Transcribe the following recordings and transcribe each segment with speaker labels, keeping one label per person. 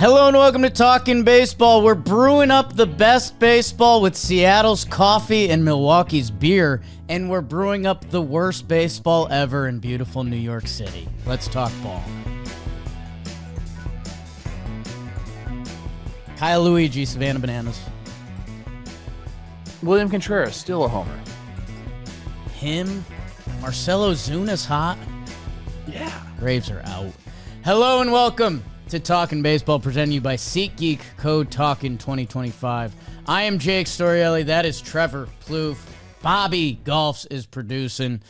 Speaker 1: Hello and welcome to Talkin Baseball. We're brewing up the best baseball with Seattle's coffee and Milwaukee's beer, and we're brewing up the worst baseball ever in beautiful New York City. Let's talk ball. Kyle Luigi, Savannah Bananas.
Speaker 2: William Contreras, still a homer.
Speaker 1: Him. Marcelo Zuna's hot.
Speaker 2: Yeah.
Speaker 1: Braves are out. Hello and welcome to Talkin Baseball, presented to you by SeatGeek, code Talkin 2025. I am Jake Storielli. That is Trevor Plouffe. Bobby Golfs is producing.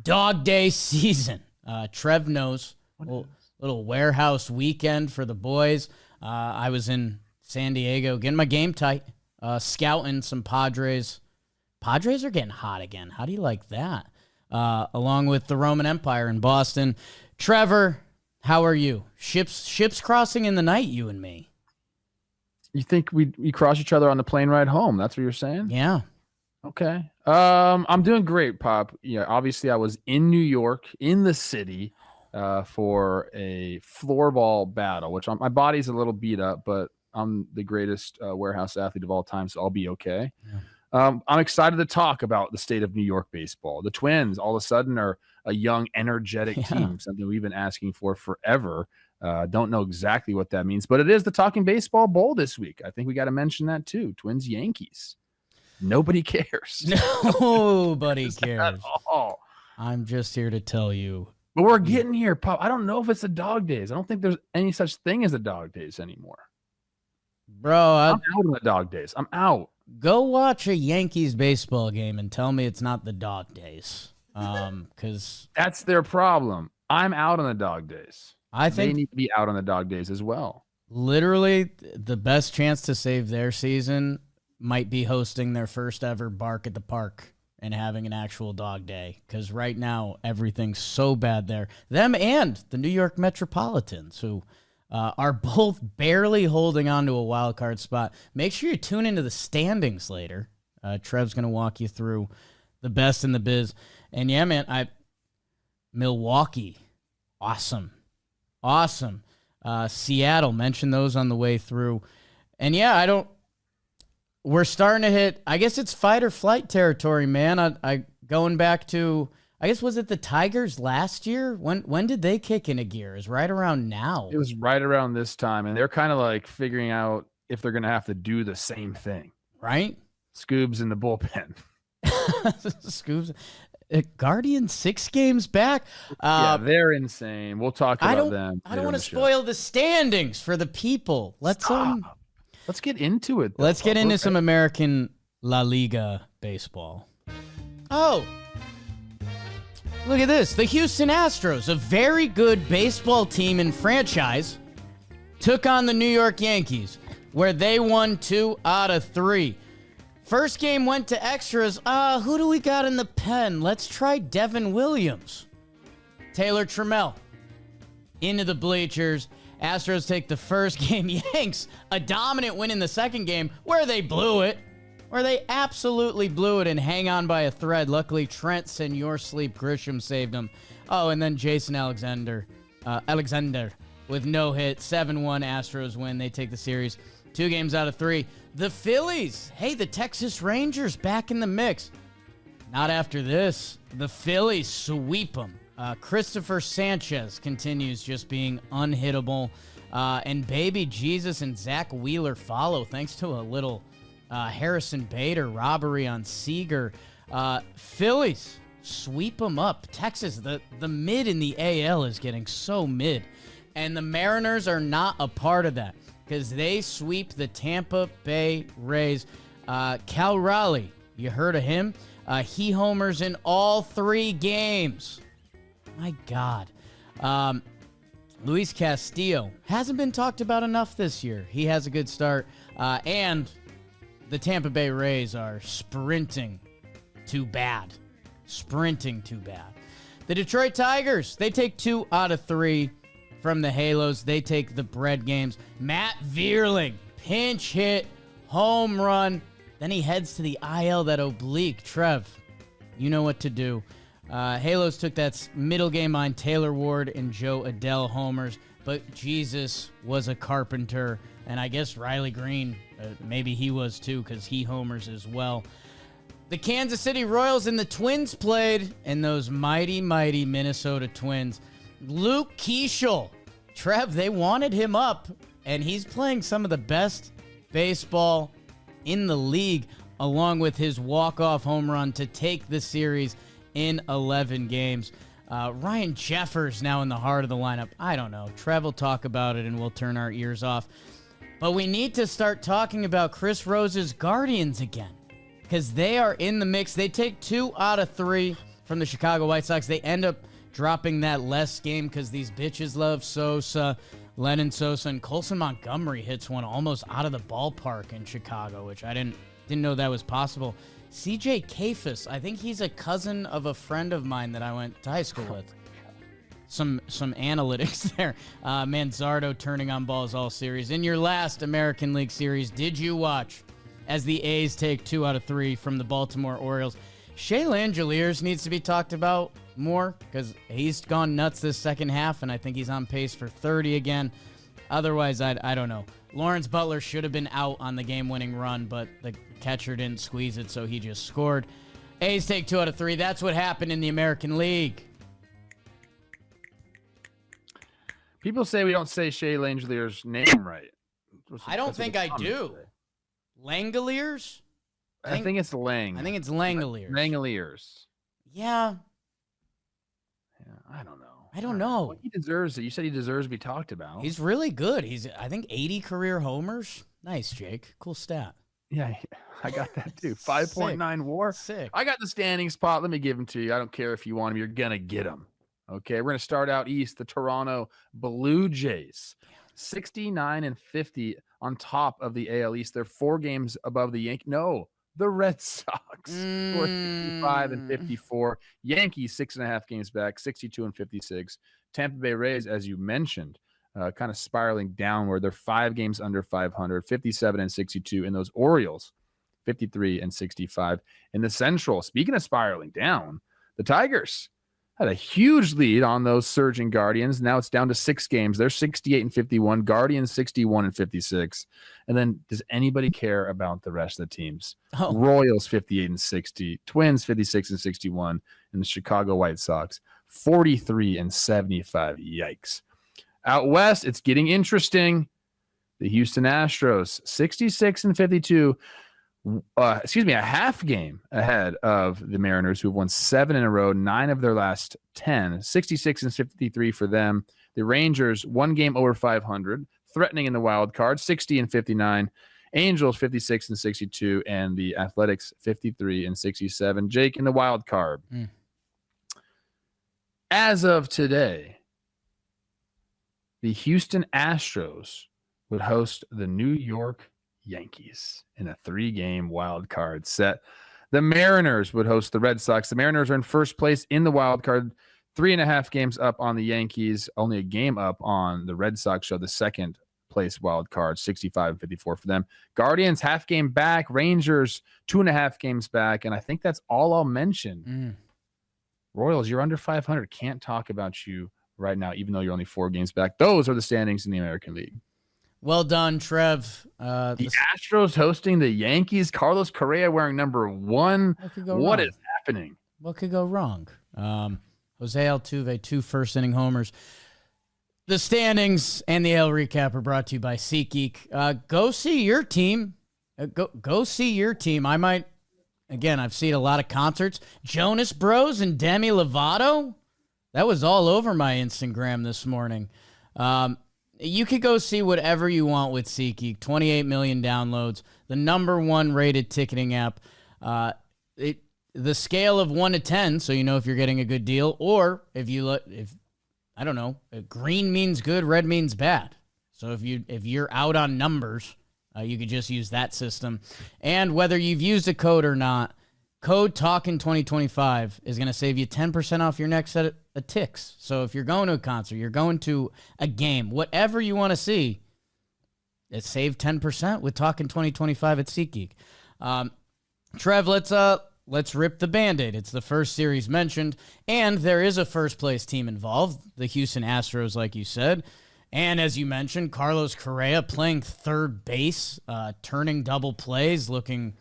Speaker 1: Dog Day season. Trev knows. Little warehouse weekend for the boys. I was in San Diego getting my game tight, scouting some Padres. Padres are getting hot again. How do you like that? Along with the Roman Empire in Boston. Trevor, how are you? Ships crossing in the night, you and me.
Speaker 2: You think we cross each other on the plane ride home? That's what you're saying?
Speaker 1: Yeah.
Speaker 2: Okay. I'm doing great, Pop. Yeah, obviously I was in New York, in the city, for a floorball battle, which my body's a little beat up, but I'm the greatest warehouse athlete of all time, so I'll be okay. Yeah. I'm excited to talk about the state of New York baseball. The Twins all of a sudden are a young, energetic team, something we've been asking for forever. Don't know exactly what that means, but it is the Talking Baseball Bowl this week. I think we got to mention that too. Twins, Yankees. Nobody cares.
Speaker 1: Nobody cares.
Speaker 2: At all.
Speaker 1: I'm just here to tell you.
Speaker 2: But we're getting here, Pop. I don't know if it's the dog days. I don't think there's any such thing as the dog days anymore.
Speaker 1: Bro,
Speaker 2: I'm out on the dog days. I'm out.
Speaker 1: Go watch a Yankees baseball game and tell me it's not the dog days. Because
Speaker 2: that's their problem. I'm out on the dog days.
Speaker 1: I think
Speaker 2: they need to be out on the dog days as well.
Speaker 1: Literally, the best chance to save their season might be hosting their first ever Bark at the Park and having an actual dog day. Because right now, everything's so bad there. Them and the New York Metropolitans, who are both barely holding on to a wild card spot. Make sure you tune into the standings later. Trev's going to walk you through the best in the biz. And yeah, man, Milwaukee, awesome. Seattle, mentioned those on the way through. And yeah, we're starting to hit, I guess it's fight or flight territory, man. I going back to, I guess, was it the Tigers last year? When did they kick into gear? It was right around now.
Speaker 2: It was right around this time, and they're kind of like figuring out if they're going to have to do the same thing.
Speaker 1: Right?
Speaker 2: Scoobs in the bullpen.
Speaker 1: Scoobs. Guardians 6 games back.
Speaker 2: Yeah, they're insane. We'll talk about them.
Speaker 1: I don't want to spoil the standings for the people. Let's
Speaker 2: get into it, though.
Speaker 1: Let's get into some American La Liga baseball. Oh, look at this. The Houston Astros, a very good baseball team and franchise, took on the New York Yankees, where they won 2 out of 3. First game went to extras. Who do we got in the pen? Let's try Devin Williams. Taylor Trammell into the bleachers. Astros take the first game. Yanks, a dominant win in the second game, where they absolutely blew it and hang on by a thread. Luckily, Trent Senor Sleep Grisham saved them. Oh, and then Jason Alexander with no hit. 7-1 Astros win. They take the series 2 games out of 3. The Phillies. Hey, the Texas Rangers back in the mix. Not after this. The Phillies sweep them. Christopher Sanchez continues just being unhittable. And Baby Jesus and Zach Wheeler follow thanks to a little Harrison Bader robbery on Seager. Phillies sweep them up. Texas, the mid in the AL is getting so mid. And the Mariners are not a part of that because they sweep the Tampa Bay Rays. Cal Raleigh, you heard of him? He homers in all 3 games. My God. Luis Castillo hasn't been talked about enough this year. He has a good start. And the Tampa Bay Rays are sprinting too bad. The Detroit Tigers, they take 2 out of 3 from the Halos. They take the bread games. Matt Vierling, pinch hit, home run. Then he heads to the IL, that oblique. Trev, you know what to do. Halos took that middle game on Taylor Ward and Joe Adele homers. but Jesus was a carpenter, and I guess Riley Green, maybe he was too, because he homers as well. The Kansas City Royals and the Twins played, and those mighty, mighty Minnesota Twins. Luke Keeschel, Trev, they wanted him up, and he's playing some of the best baseball in the league, along with his walk-off home run to take the series in 11 games. Ryan Jeffers now in the heart of the lineup. I don't know. Trev will talk about it, and we'll turn our ears off. But we need to start talking about Chris Rose's Guardians again, because they are in the mix. They take 2 out of 3 from the Chicago White Sox. They end up dropping that less game because these bitches love Sosa, Lennon Sosa, and Colson Montgomery hits one almost out of the ballpark in Chicago, which I didn't know that was possible. CJ Kafis, I think he's a cousin of a friend of mine that I went to high school with. Some analytics there. Manzardo turning on balls all series. In your last American League series, did you watch as the A's take 2 out of 3 from the Baltimore Orioles? Shea Langeliers needs to be talked about more because he's gone nuts this second half, and I think he's on pace for 30 again. Otherwise, I don't know. Lawrence Butler should have been out on the game-winning run, but the catcher didn't squeeze it, so he just scored. A's take 2 out of 3. That's what happened in the American League.
Speaker 2: People say we don't say Shea Langeliers' name right.
Speaker 1: I don't think I do. Langeliers?
Speaker 2: I think it's Lang.
Speaker 1: I think it's Langeliers.
Speaker 2: Langeliers.
Speaker 1: Yeah.
Speaker 2: I don't know.
Speaker 1: I don't know.
Speaker 2: Well, he deserves it. You said he deserves to be talked about.
Speaker 1: He's really good. He's, I think, 80 career homers. Nice, Jake. Cool stat.
Speaker 2: Yeah, I got that too. 5.9 WAR.
Speaker 1: Sick.
Speaker 2: I got the standing spot. Let me give them to you. I don't care if you want them. You're gonna get them. Okay, we're gonna start out east. The Toronto Blue Jays, 69 and 50 on top of the AL East. They're 4 games above the Yankees. No, the Red Sox, who are 65 and 54. Yankees 6.5 games back, 62 and 56. Tampa Bay Rays, as you mentioned, kind of spiraling downward. They're 5 games under 500, 57 and 62. And those Orioles, 53 and 65. In the Central, speaking of spiraling down, the Tigers had a huge lead on those surging Guardians. Now it's down to 6 games. They're 68 and 51. Guardians 61 and 56. And then does anybody care about the rest of the teams? Oh. Royals 58 and 60. Twins 56 and 61. And the Chicago White Sox 43 and 75. Yikes. Out west, it's getting interesting. The Houston Astros 66 and 52. A half game ahead of the Mariners, who have won 7 in a row, 9 of their last 10, 66 and 53 for them. The Rangers, 1 game over 500, threatening in the wild card, 60 and 59. Angels, 56 and 62, and the Athletics, 53 and 67. Jake, in the wild card. As of today, the Houston Astros would host the New York Yankees in a 3-game wild card set. The Mariners would host the Red Sox. The Mariners are in first place in the wild card, 3.5 games up on the Yankees, only a game up on the Red Sox, show the second place wild card, 65 and 54 for them. Guardians, half game back. Rangers, 2.5 games back. And I think that's all I'll mention. Royals, you're under 500. Can't talk about you right now, even though you're only 4 games back. Those are the standings in the American League.
Speaker 1: Well done, Trev.
Speaker 2: The Astros hosting the Yankees. Carlos Correa wearing number 1. What is happening?
Speaker 1: What could go wrong? Jose Altuve, 2 first-inning homers. The standings and the AL recap are brought to you by SeatGeek. Go see your team. Go see your team. I might, again, I've seen a lot of concerts. Jonas Bros and Demi Lovato. That was all over my Instagram this morning. You could go see whatever you want with SeatGeek. 28 million downloads. The number 1 rated ticketing app. The scale of 1 to 10, so you know if you're getting a good deal, or if I don't know, green means good, red means bad. So if you're out on numbers, you could just use that system. And whether you've used a code or not, code Talkin 2025 is going to save you 10% off your next set of ticks. So if you're going to a concert, you're going to a game, whatever you want to see, it's save 10% with Talkin 2025 at SeatGeek. Trev, let's rip the Band-Aid. It's the first series mentioned, and there is a first-place team involved, the Houston Astros, like you said. And as you mentioned, Carlos Correa playing third base, turning double plays, looking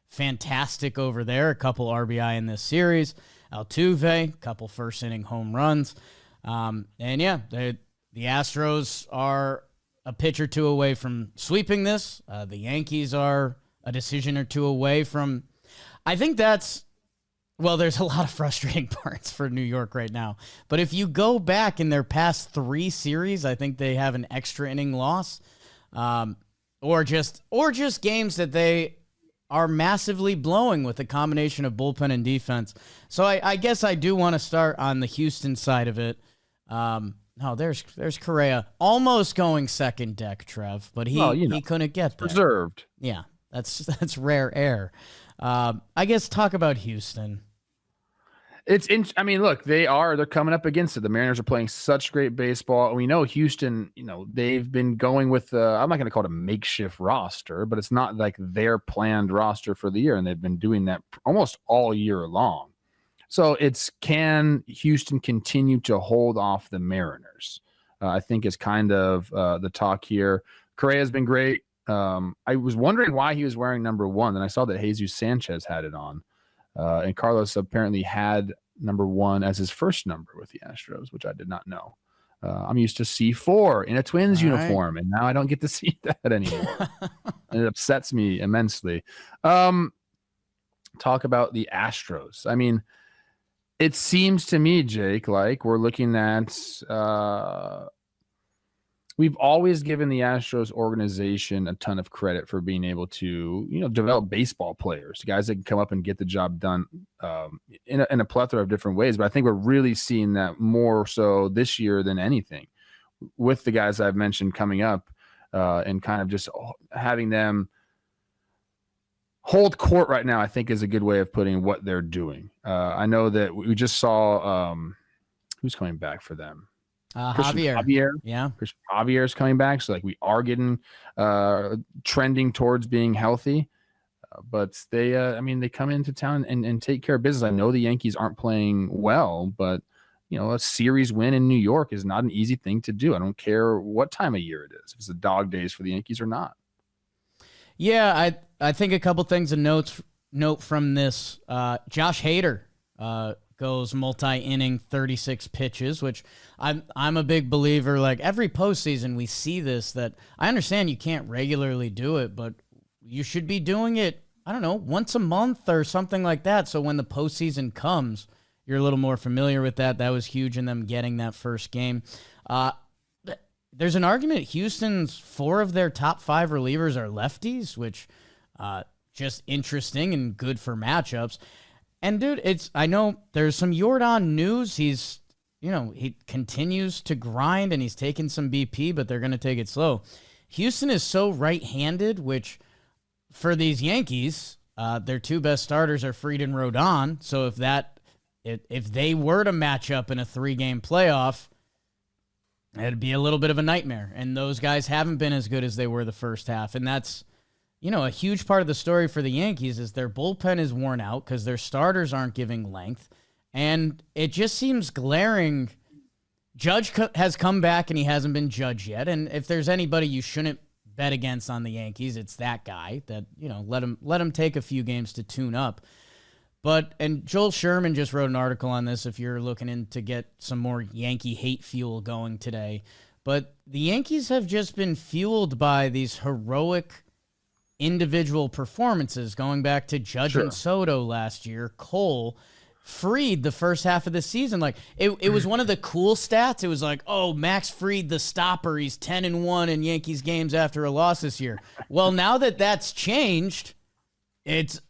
Speaker 1: fantastic over there. A couple RBI in this series. Altuve, couple first inning home runs. And yeah, the Astros are a pitch or two away from sweeping this. The Yankees are a decision or two away from. I think there's a lot of frustrating parts for New York right now. But if you go back in their past 3 series, I think they have an extra inning loss, or just games that they are massively blowing with a combination of bullpen and defense. So I guess I do want to start on the Houston side of it. There's Correa almost going second deck, Trev, but he couldn't get there.
Speaker 2: Preserved.
Speaker 1: Yeah, that's rare air. I guess talk about Houston.
Speaker 2: I mean, look, they're coming up against it. The Mariners are playing such great baseball. We know Houston, they've been going with, I'm not going to call it a makeshift roster, but it's not like their planned roster for the year. And they've been doing that almost all year long. So can Houston continue to hold off the Mariners? I think is kind of the talk here. Correa has been great. I was wondering why he was wearing number 1. Then I saw that Jesus Sanchez had it on. And Carlos apparently had number 1 as his first number with the Astros, which I did not know. I'm used to C4 in a Twins uniform, and now I don't get to see that anymore. And it upsets me immensely. Talk about the Astros. I mean, it seems to me, Jake, like we're looking at we've always given the Astros organization a ton of credit for being able to, develop baseball players, guys that can come up and get the job done in a plethora of different ways. But I think we're really seeing that more so this year than anything with the guys I've mentioned coming up and kind of just having them hold court right now, I think is a good way of putting what they're doing. I know that we just saw who's coming back for them.
Speaker 1: Javier. Yeah.
Speaker 2: Christian Javier is coming back. So we are getting trending towards being healthy. But they come into town and take care of business. I know the Yankees aren't playing well, but a series win in New York is not an easy thing to do. I don't care what time of year it is, if it's the dog days for the Yankees or not.
Speaker 1: Yeah, I think a couple things to note from this. Josh Hader goes multi-inning 36 pitches, which I'm a big believer. Like every postseason we see this, that I understand you can't regularly do it, but you should be doing it, I don't know, once a month or something like that. So when the postseason comes, you're a little more familiar with that. That was huge in them getting that first game. There's an argument Houston's 4 of their top 5 relievers are lefties, which just interesting and good for matchups. And dude, I know there's some Yordan news. He's, he continues to grind and he's taking some BP, but they're going to take it slow. Houston is so right-handed, which for these Yankees, their 2 best starters are Fried and Rodon. So if they were to match up in a 3-game playoff, it'd be a little bit of a nightmare. And those guys haven't been as good as they were the first half. And that's, a huge part of the story for the Yankees is their bullpen is worn out because their starters aren't giving length. And it just seems glaring. Judge has come back and he hasn't been judged yet. And if there's anybody you shouldn't bet against on the Yankees, it's that guy that, let him take a few games to tune up. And Joel Sherman just wrote an article on this if you're looking to get some more Yankee hate fuel going today. But the Yankees have just been fueled by these heroic individual performances going back to Judge and Soto last year, Cole, Fried the first half of the season. Like it was one of the cool stats. It was like, oh, Max Fried, the stopper, he's 10-1 in Yankees games after a loss this year. Well, now that that's changed, it's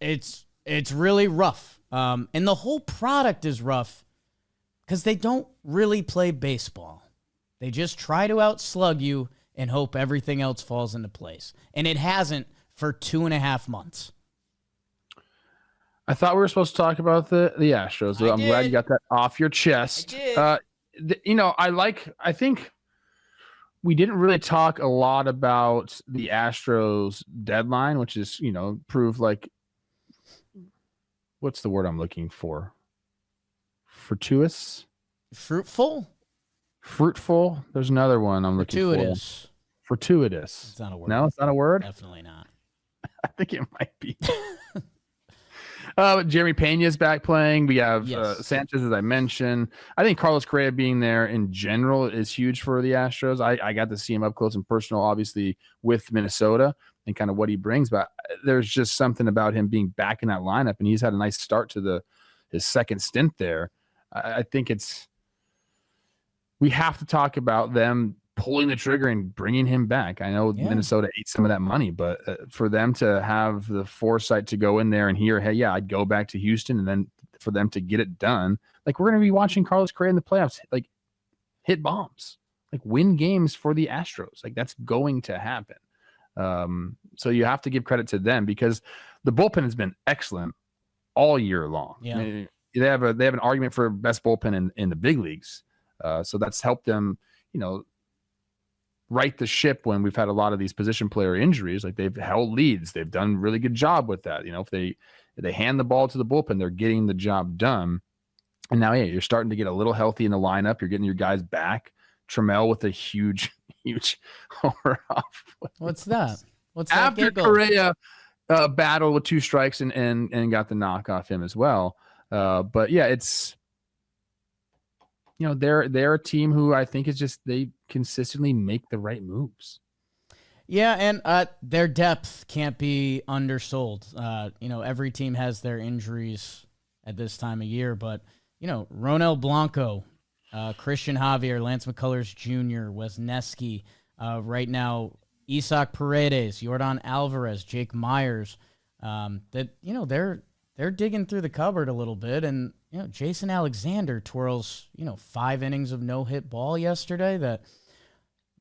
Speaker 1: really rough. And the whole product is rough because they don't really play baseball. They just try to outslug you and hope everything else falls into place. And it hasn't for 2.5 months.
Speaker 2: I thought we were supposed to talk about the Astros. I'm glad you got that off your chest.
Speaker 1: I did.
Speaker 2: I think we didn't really talk a lot about the Astros deadline, which is, proved like, what's the word I'm looking for? Fortuitous?
Speaker 1: Fruitful?
Speaker 2: Fruitful. There's another one I'm looking for. Fortuitous.
Speaker 1: It's not a word.
Speaker 2: No, it's not a word.
Speaker 1: Definitely not.
Speaker 2: I think it might be. Jeremy Pena's back playing. We have Sanchez, as I mentioned. I think Carlos Correa being there in general is huge for the Astros. I got to see him up close and personal, obviously, with Minnesota and kind of what he brings. But there's just something about him being back in that lineup, and he's had a nice start to his second stint there. I think we have to talk about them pulling the trigger and bringing him back. I know Minnesota ate some of that money, but for them to have the foresight to go in there and hear, hey, yeah, I'd go back to Houston, and then for them to get it done, like we're going to be watching Carlos Correa in the playoffs, like hit bombs, like win games for the Astros. Like that's going to happen. So you have to give credit to them because the bullpen has been excellent all year long.
Speaker 1: Yeah.
Speaker 2: I mean, they have an argument for best bullpen in the big leagues. So that's helped them, right the ship when we've had a lot of these position player injuries. Like they've held leads. They've done a really good job with that. If they hand the ball to the bullpen, they're getting the job done. And now, you're starting to get a little healthy in the lineup. You're getting your guys back. Trammell with a huge homer off.
Speaker 1: What's that? What's that?
Speaker 2: After Correa battled with 2 strikes and got the knock off him as well. But yeah, it's, they're a team who I think is just, they consistently make the right moves.
Speaker 1: Yeah, and their depth can't be undersold. Every team has their injuries at this time of year, but, Ronel Blanco, Christian Javier, Lance McCullers Jr., Wesneski, right now, Isaac Paredes, Yordan Alvarez, Jake Myers, they're digging through the cupboard a little bit, and Jason Alexander twirls 5 innings of no-hit ball yesterday. That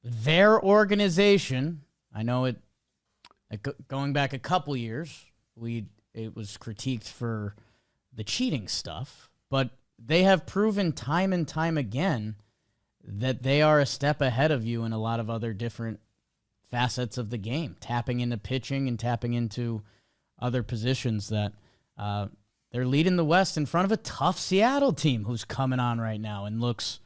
Speaker 1: their organization, I know it going back a couple years, it was critiqued for the cheating stuff, but they have proven time and time again that they are a step ahead of you in a lot of other different facets of the game, tapping into pitching and tapping into other positions that they're leading the West in front of a tough Seattle team who's coming on right now and looks,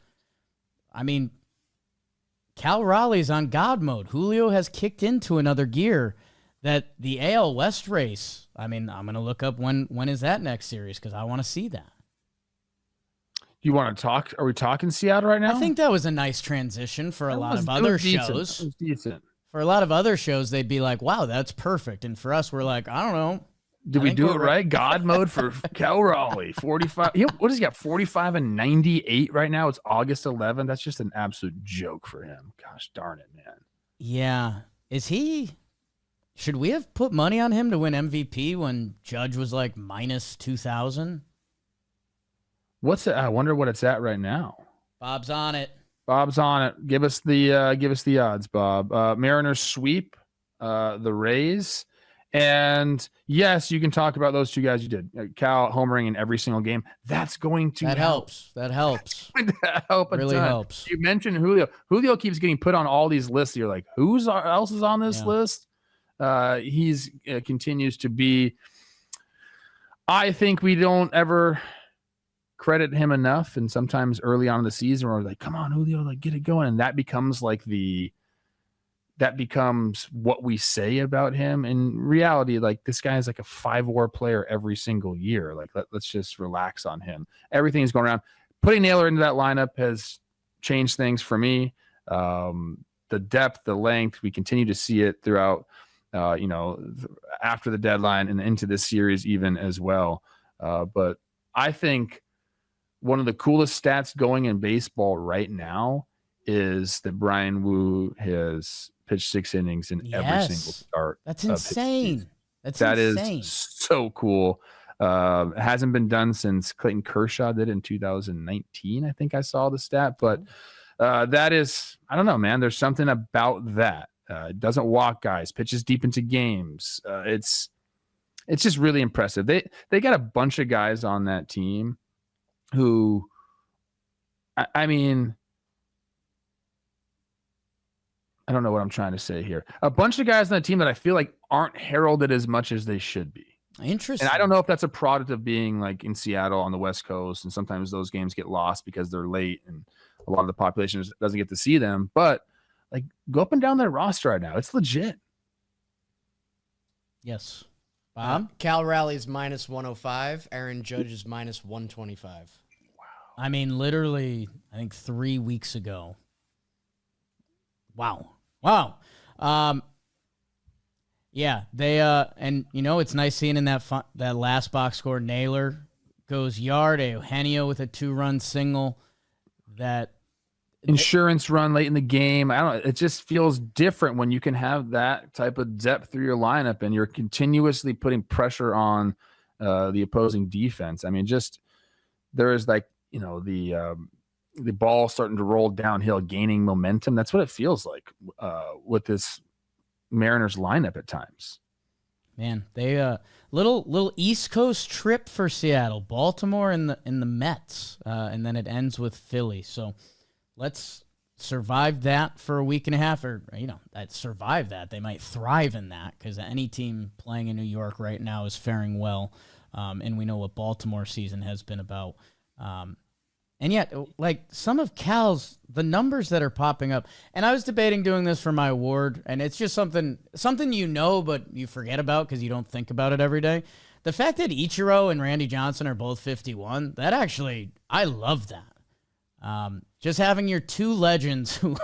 Speaker 1: Cal Raleigh's on God mode. Julio has kicked into another gear that the AL West race, I'm going to look up when is that next series because I want to see that.
Speaker 2: You want to talk? Are we talking Seattle right now?
Speaker 1: I think that was a nice transition for a lot of other shows.
Speaker 2: It was decent.
Speaker 1: For a lot of other shows, they'd be like, wow, that's perfect. And for us, we're like, I don't know.
Speaker 2: Did we do it right? God mode for Cal Raleigh, 45. What does he got? 45 and 98 right now. It's August 11th. That's just an absolute joke for him. Gosh darn it, man.
Speaker 1: Yeah. Should we have put money on him to win MVP when Judge was like minus 2,000?
Speaker 2: What's it? I wonder what it's at right now.
Speaker 1: Bob's on it.
Speaker 2: Give us the odds, Bob. Mariners sweep the Rays. And yes, you can talk about those 2 guys you did. Cal homering in every single game. That's going to help.
Speaker 1: That helps.
Speaker 2: That help
Speaker 1: really helps.
Speaker 2: You mentioned Julio. Julio keeps getting put on all these lists. You're like, who else is on this list? He's continues to be. I think we don't ever credit him enough, and sometimes early on in the season, we're like, "Come on, Julio, like get it going," and that becomes what we say about him. In reality, like this guy is like a 5-WAR player every single year. Like let's just relax on him. Everything's going around. Putting Naylor into that lineup has changed things for me. The depth, the length, we continue to see it throughout, after the deadline and into this series even as well. But I think one of the coolest stats going in baseball right now is that Brian Wu has pitched 6 innings in every single start.
Speaker 1: That's insane.
Speaker 2: That is so cool. It hasn't been done since Clayton Kershaw did it in 2019. I think I saw the stat, but that is, I don't know, man. There's something about that. It doesn't walk guys, pitches deep into games. It's just really impressive. They got a bunch of guys on that team who, I don't know what I'm trying to say here. A bunch of guys on the team that I feel like aren't heralded as much as they should be.
Speaker 1: Interesting.
Speaker 2: And I don't know if that's a product of being like in Seattle on the West Coast, and sometimes those games get lost because they're late and a lot of the population doesn't get to see them. But like, go up and down that roster right now. It's legit.
Speaker 1: Yes. Bob?
Speaker 3: Cal Raleigh minus 105. Aaron Judge is minus 125.
Speaker 1: Wow. I mean, literally, I think 3 weeks ago. Wow. Yeah, they and it's nice seeing in that last box score, Naylor goes yard, Eugenio with a 2-run single. That
Speaker 2: insurance run late in the game. It just feels different when you can have that type of depth through your lineup and you're continuously putting pressure on the opposing defense. I mean, just there is like, the ball starting to roll downhill, gaining momentum. That's what it feels like with this Mariners lineup at times.
Speaker 1: Man, they little East Coast trip for Seattle, Baltimore, and the Mets, and then it ends with Philly. So let's survive that for a week and a half, or survive that. They might thrive in that because any team playing in New York right now is faring well, and we know what Baltimore season has been about. And yet, like some of Cal's, the numbers that are popping up, and I was debating doing this for my award, and it's just something but you forget about because you don't think about it every day. The fact that Ichiro and Randy Johnson are both 51, that actually, I love that. Just having your two legends who,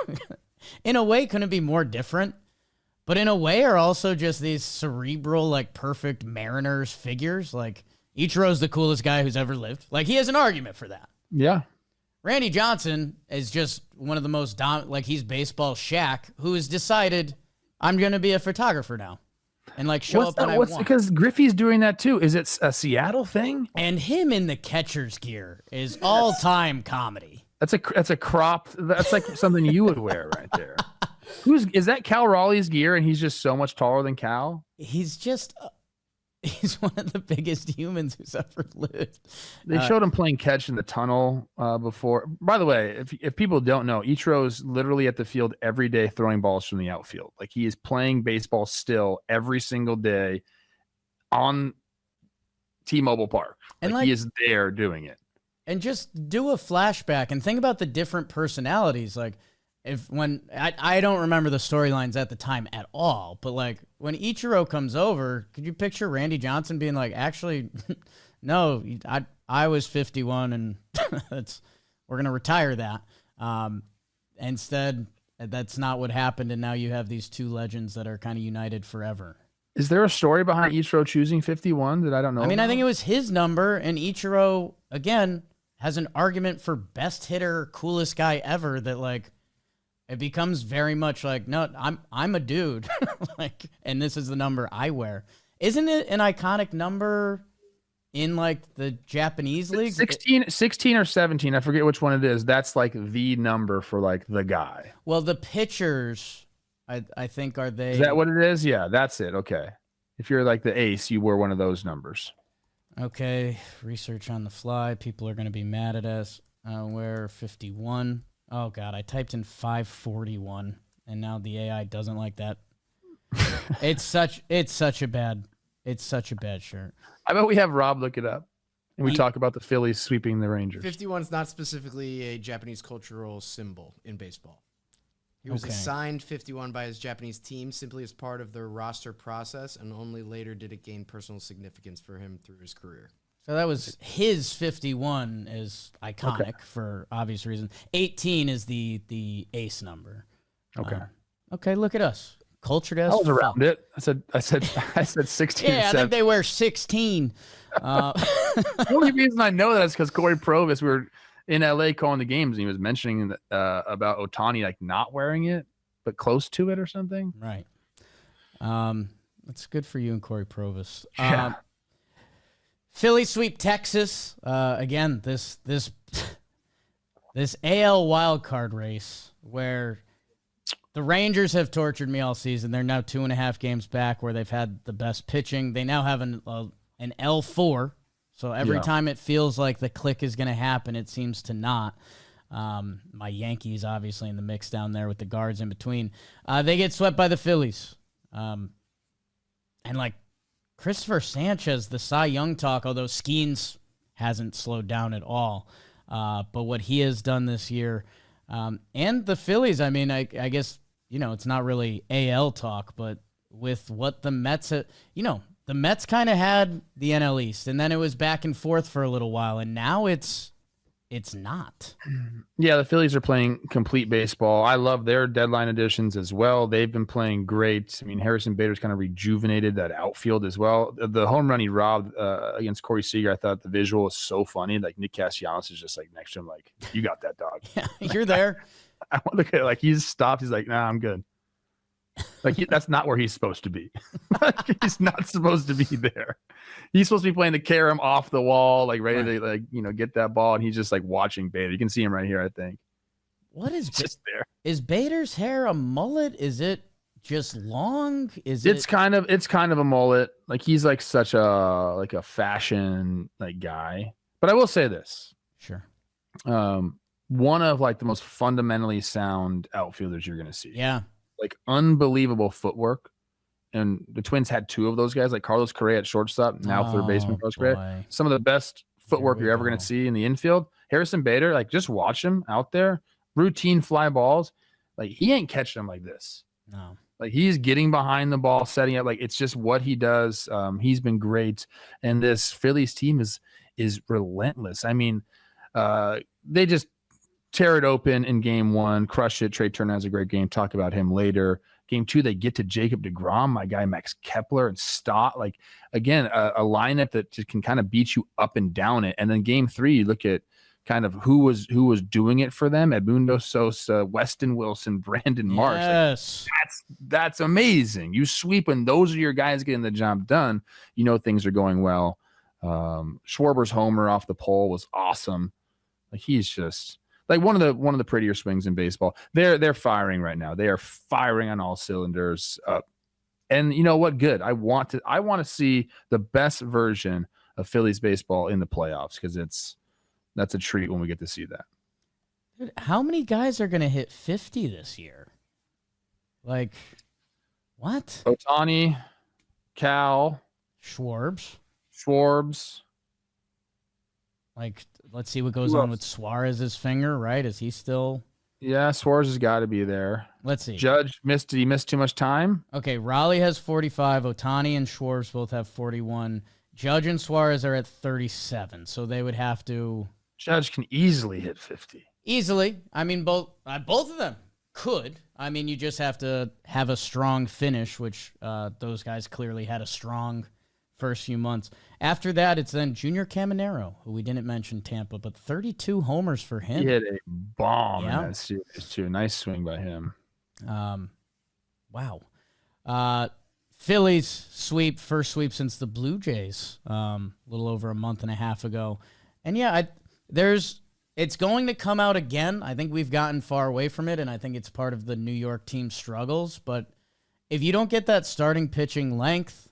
Speaker 1: in a way, couldn't be more different, but in a way are also just these cerebral, like perfect Mariners figures. Like Ichiro's the coolest guy who's ever lived. Like he has an argument for that.
Speaker 2: Yeah.
Speaker 1: Randy Johnson is just one of the most he's baseball Shaq, who has decided I'm going to be a photographer now and show up when I want.
Speaker 2: Because Griffey's doing that too. Is it a Seattle thing?
Speaker 1: And him in the catcher's gear is all-time comedy.
Speaker 2: That's a crop. That's like something you would wear right there. Is that Cal Raleigh's gear? And he's just so much taller than Cal.
Speaker 1: He's one of the biggest humans who's ever lived.
Speaker 2: They showed him playing catch in the tunnel before. By the way, if people don't know, Ichiro's literally at the field every day throwing balls from the outfield. Like he is playing baseball still every single day on T-Mobile Park. And he is there doing it.
Speaker 1: And just do a flashback and think about the different personalities. Like I don't remember the storylines at the time at all, but when Ichiro comes over, could you picture Randy Johnson being like, actually, no, I was 51 and we're going to retire that. Instead, that's not what happened. And now you have these two legends that are kind of united forever.
Speaker 2: Is there a story behind Ichiro choosing 51 that I don't know?
Speaker 1: I mean, I think it was his number, and Ichiro, again, has an argument for best hitter, coolest guy ever that it becomes very much no, I'm a dude, and this is the number I wear. Isn't it an iconic number in the Japanese league?
Speaker 2: 16 or 17, I forget which one it is. That's the number for the guy.
Speaker 1: Well, the pitchers, I think, are they?
Speaker 2: Is that what it is? Yeah, that's it. Okay, if you're the ace, you wear one of those numbers. Okay,
Speaker 1: research on the fly. People are going to be mad at us. Wear 51. Oh God, I typed in 541, and now the AI doesn't like that. It's such a bad shirt.
Speaker 2: I bet we have Rob look it up, and we talk about the Phillies sweeping the Rangers.
Speaker 3: 51 is not specifically a Japanese cultural symbol in baseball. He was assigned 51 by his Japanese team simply as part of their roster process, and only later did it gain personal significance for him through his career.
Speaker 1: So that was his 51 is iconic for obvious reasons. 18 is the ace number.
Speaker 2: Okay.
Speaker 1: Okay, look at us. Cultured as
Speaker 2: I was around it. I said 16.
Speaker 1: Yeah, I think they wear 16.
Speaker 2: The only reason I know that is because Corey Provis, we were in LA calling the games, and he was mentioning about Ohtani not wearing it, but close to it or something.
Speaker 1: Right. That's good for you and Corey Provis.
Speaker 2: Yeah.
Speaker 1: Philly sweep Texas. Again, this AL wildcard race where the Rangers have tortured me all season. They're now 2.5 games back where they've had the best pitching. They now have an L4. So every time it feels like the click is going to happen, it seems to not. My Yankees obviously in the mix down there with the guards in between. They get swept by the Phillies. And Christopher Sanchez, the Cy Young talk, although Skeens hasn't slowed down at all. But what he has done this year, And the Phillies, I mean, I guess, it's not really AL talk, but with what the Mets, the Mets kind of had the NL East, and then it was back and forth for a little while, and now it's not.
Speaker 2: Yeah, the Phillies are playing complete baseball. I love their deadline additions as well. They've been playing great. I mean, Harrison Bader's kind of rejuvenated that outfield as well. The home run he robbed against Corey Seager, I thought the visual was so funny. Like Nick Castellanos is just like next to him, like, you got that, dog.
Speaker 1: Yeah, you're there.
Speaker 2: I want to look at it, like he's stopped. He's like, nah, I'm good. Like that's not where he's supposed to be. He's not supposed to be there. He's supposed to be playing the carom off the wall, like ready to get that ball, and he's just like watching Bader. You can see him right here, I think.
Speaker 1: What is
Speaker 2: just there?
Speaker 1: Is Bader's hair a mullet? Is it just long?
Speaker 2: It's kind of a mullet. Like he's like such a fashion guy. But I will say this.
Speaker 1: Sure.
Speaker 2: One of like the most fundamentally sound outfielders you're gonna see.
Speaker 1: Yeah.
Speaker 2: Like unbelievable footwork. And the Twins had two of those guys, like Carlos Correa at shortstop, now third baseman Carlos Correa. Some of the best footwork you're ever going to see in the infield. Harrison Bader, like just watch him out there, routine fly balls. Like he ain't catching them like this.
Speaker 1: No.
Speaker 2: Like he's getting behind the ball, setting up. Like it's just what he does. He's been great. And this Phillies team is relentless. I mean, they just tear it open in game one, crush it. Trey Turner has a great game. Talk about him later. Game two, they get to Jacob deGrom, my guy Max Kepler, and Stott. Like, again, a lineup that just can kind of beat you up and down it. And then game three, you look at kind of who was doing it for them: Edmundo Sosa, Weston Wilson, Brandon Marsh.
Speaker 1: Yes.
Speaker 2: Like, that's amazing. You sweep when those are your guys getting the job done. You know things are going well. Schwarber's homer off the pole was awesome. Like he's just like one of the prettier swings in baseball. They're firing right now. They are firing on all cylinders. And you know what? Good. I want to see the best version of Phillies baseball in the playoffs because that's a treat when we get to see that.
Speaker 1: Dude, how many guys are going to hit 50 this year? Like, what?
Speaker 2: Ohtani, Cal,
Speaker 1: Schwarbs. Like, let's see what goes on with Suarez's finger, right? Is he still?
Speaker 2: Yeah, Suarez has got to be there.
Speaker 1: Let's see.
Speaker 2: Judge did he miss too much time?
Speaker 1: Okay, Raleigh has 45. Ohtani and Schwartz both have 41. Judge and Suarez are at 37, so they would have to.
Speaker 2: Judge can easily hit 50.
Speaker 1: Easily. I mean, both of them could. I mean, you just have to have a strong finish, which those guys clearly had a strong first few months. After that, it's then Junior Caminero, who we didn't mention Tampa, but 32 homers for him.
Speaker 2: He hit a bomb in that series, too. Nice swing by him.
Speaker 1: Wow. Phillies sweep, first sweep since the Blue Jays a little over a month and a half ago. And yeah, it's going to come out again. I think we've gotten far away from it, and I think it's part of the New York team's struggles. But if you don't get that starting pitching length,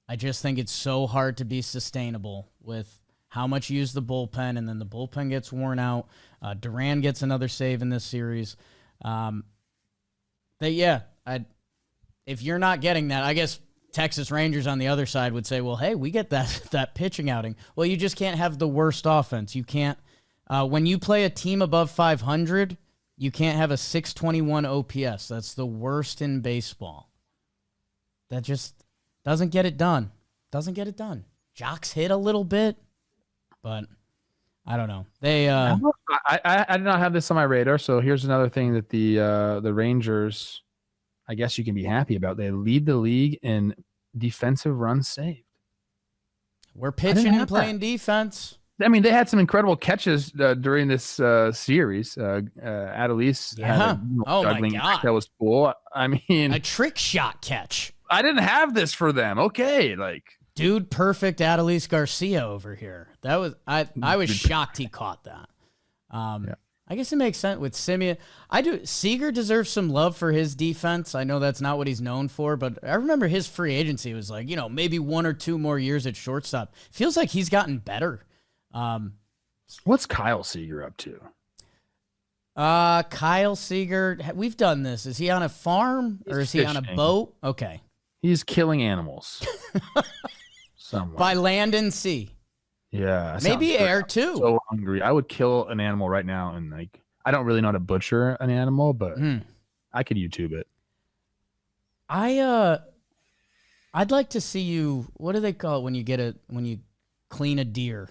Speaker 1: I just think it's so hard to be sustainable with how much you use the bullpen, and then the bullpen gets worn out. Duran gets another save in this series. If you're not getting that, I guess Texas Rangers on the other side would say, well, hey, we get that pitching outing. Well, you just can't have the worst offense. You can't when you play a team above 500, you can't have a 621 OPS. That's the worst in baseball. That just doesn't get it done. Jocks hit a little bit, but I don't know. They
Speaker 2: I did not have this on my radar, so here's another thing that the Rangers, I guess you can be happy about. They lead the league in defensive runs saved.
Speaker 1: We're pitching and playing defense.
Speaker 2: I mean, they had some incredible catches during this series. Adelise had juggling
Speaker 1: my God.
Speaker 2: That was cool. I mean,
Speaker 1: a trick shot catch.
Speaker 2: I didn't have this for them. Okay,
Speaker 1: dude, perfect Adelise Garcia over here. That was I was shocked he caught that. I guess it makes sense with Simeon. Seager deserves some love for his defense. I know that's not what he's known for, but I remember his free agency was like, maybe 1 or 2 more years at shortstop. Feels like he's gotten better.
Speaker 2: What's Kyle Seager up to?
Speaker 1: Kyle Seager, we've done this. Is he on a farm or is he on a boat? Okay.
Speaker 2: He's killing animals. Somewhere.
Speaker 1: By land and sea.
Speaker 2: Yeah.
Speaker 1: Maybe air too.
Speaker 2: So hungry. I would kill an animal right now and I don't really know how to butcher an animal, but I could YouTube it.
Speaker 1: I'd like to see you. What do they call it when you clean a deer?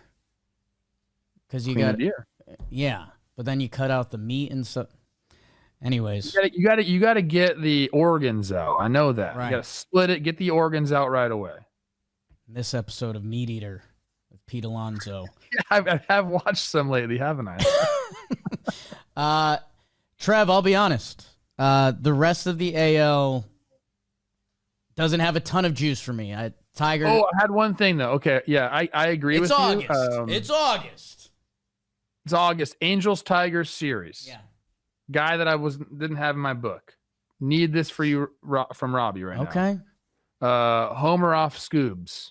Speaker 1: Because you got
Speaker 2: deer.
Speaker 1: Yeah, but then you cut out the meat and stuff. Anyways,
Speaker 2: you gotta get the organs out. I know that.
Speaker 1: Right.
Speaker 2: You gotta split it, get the organs out right away.
Speaker 1: This episode of Meat Eater with Pete Alonso.
Speaker 2: Yeah, I have watched some lately, haven't I?
Speaker 1: Trev, I'll be honest. The rest of the AL doesn't have a ton of juice for me. Tiger.
Speaker 2: Oh, I had one thing though. Okay, yeah, I agree with
Speaker 1: August.
Speaker 2: you.
Speaker 1: It's August.
Speaker 2: It's August. Angels Tigers series.
Speaker 1: Yeah.
Speaker 2: Guy that I didn't have in my book. Need this for you from Robbie right now.
Speaker 1: Okay.
Speaker 2: Homer off Scoobs,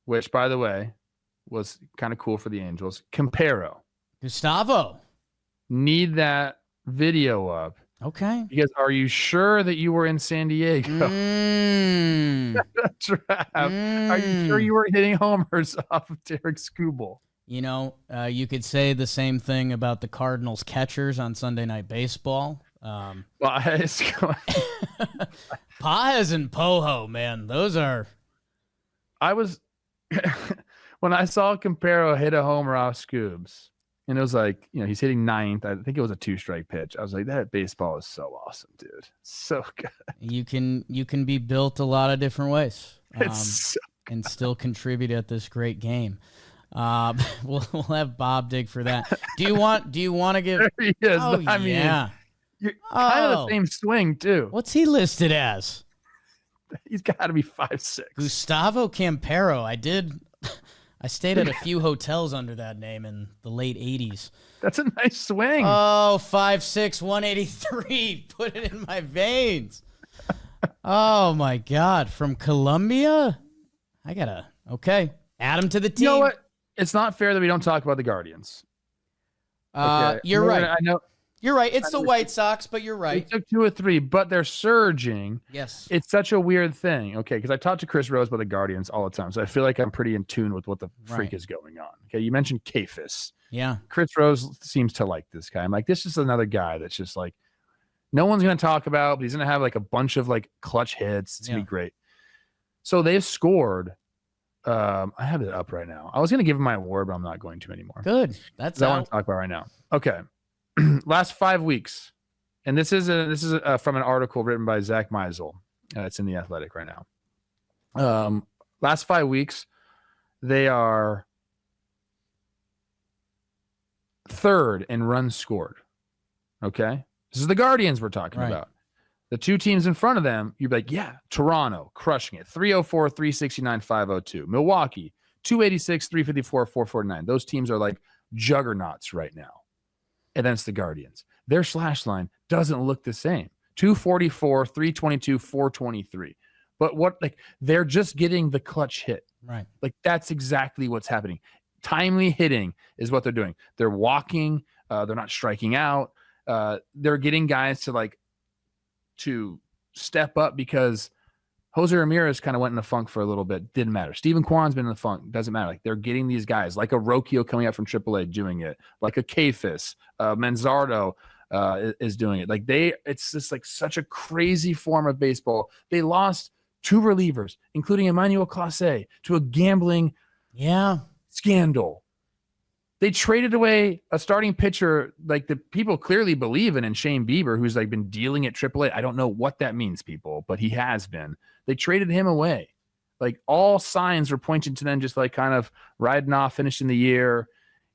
Speaker 2: which by the way was kind of cool for the Angels. Campero.
Speaker 1: Gustavo.
Speaker 2: Need that video up.
Speaker 1: Okay.
Speaker 2: Because are you sure that you were in San Diego? Trev, are you sure you weren't hitting homers off of Derek Skubal?
Speaker 1: You know, you could say the same thing about the Cardinals catchers on Sunday Night Baseball.
Speaker 2: Paez
Speaker 1: and Poho, man, those are.
Speaker 2: I was when I saw Campero hit a homer off Scoobs, and it was like, you know, he's hitting ninth. I think it was a 2-strike pitch. I was like, that baseball is so awesome, dude. So good.
Speaker 1: You can be built a lot of different ways,
Speaker 2: It's
Speaker 1: and still contribute at this great game. We'll have Bob dig for that. Do you want to give?
Speaker 2: There he is.
Speaker 1: Oh,
Speaker 2: I mean,
Speaker 1: yeah.
Speaker 2: you're kind of the same swing too.
Speaker 1: What's he listed as?
Speaker 2: He's got to be 5'6".
Speaker 1: Gustavo Campero. I stayed at a few hotels under that name in the late 80s.
Speaker 2: That's a nice swing.
Speaker 1: Oh, 5'6", 183. Put it in my veins. Oh, my God. From Colombia? Okay. Add him to the team.
Speaker 2: You know what? It's not fair that we don't talk about the Guardians. Okay.
Speaker 1: You're right.
Speaker 2: I know.
Speaker 1: You're right. It's the White Sox, but you're right.
Speaker 2: They took 2 or 3, but they're surging.
Speaker 1: Yes.
Speaker 2: It's such a weird thing. Okay, because I talk to Chris Rose about the Guardians all the time, so I feel like I'm pretty in tune with what the freak is going on. Okay, you mentioned Kafis.
Speaker 1: Yeah.
Speaker 2: Chris Rose seems to like this guy. I'm like, this is another guy that's just like, no one's going to talk about, but he's going to have like a bunch of like clutch hits. It's going to be great. So they've scored. I have it up right now. I was going to give him my award, but I'm not going to anymore.
Speaker 1: Good. That's
Speaker 2: what I want to talk about right now. Okay. Last 5 weeks, and this is from an article written by Zach Meisel. It's in The Athletic right now. Last 5 weeks, they are third in runs scored. Okay, this is the Guardians we're talking about. The 2 teams in front of them, you'd be like, yeah, Toronto crushing it, 304, 369, 502. Milwaukee, 286, 354, 449. Those teams are like juggernauts right now. And then it's the Guardians. Their slash line doesn't look the same. 244, 322, 423. But they're just getting the clutch hit.
Speaker 1: Right.
Speaker 2: Like that's exactly what's happening. Timely hitting is what they're doing. They're walking. They're not striking out. They're getting guys to step up because Jose Ramirez kind of went in a funk for a little bit. Didn't matter. Steven Kwan's been in the funk. Doesn't matter. Like they're getting these guys like a Rocchio coming up from AAA doing it, like a Kafis, Manzardo is doing it. Like it's just like such a crazy form of baseball. They lost 2 relievers, including Emmanuel Clase, to a gambling scandal. They traded away a starting pitcher like the people clearly believe in Shane Bieber, who's like been dealing at AAA. I don't know what that means, people, but he has been. They traded him away. Like all signs were pointing to them just like kind of riding off, finishing the year,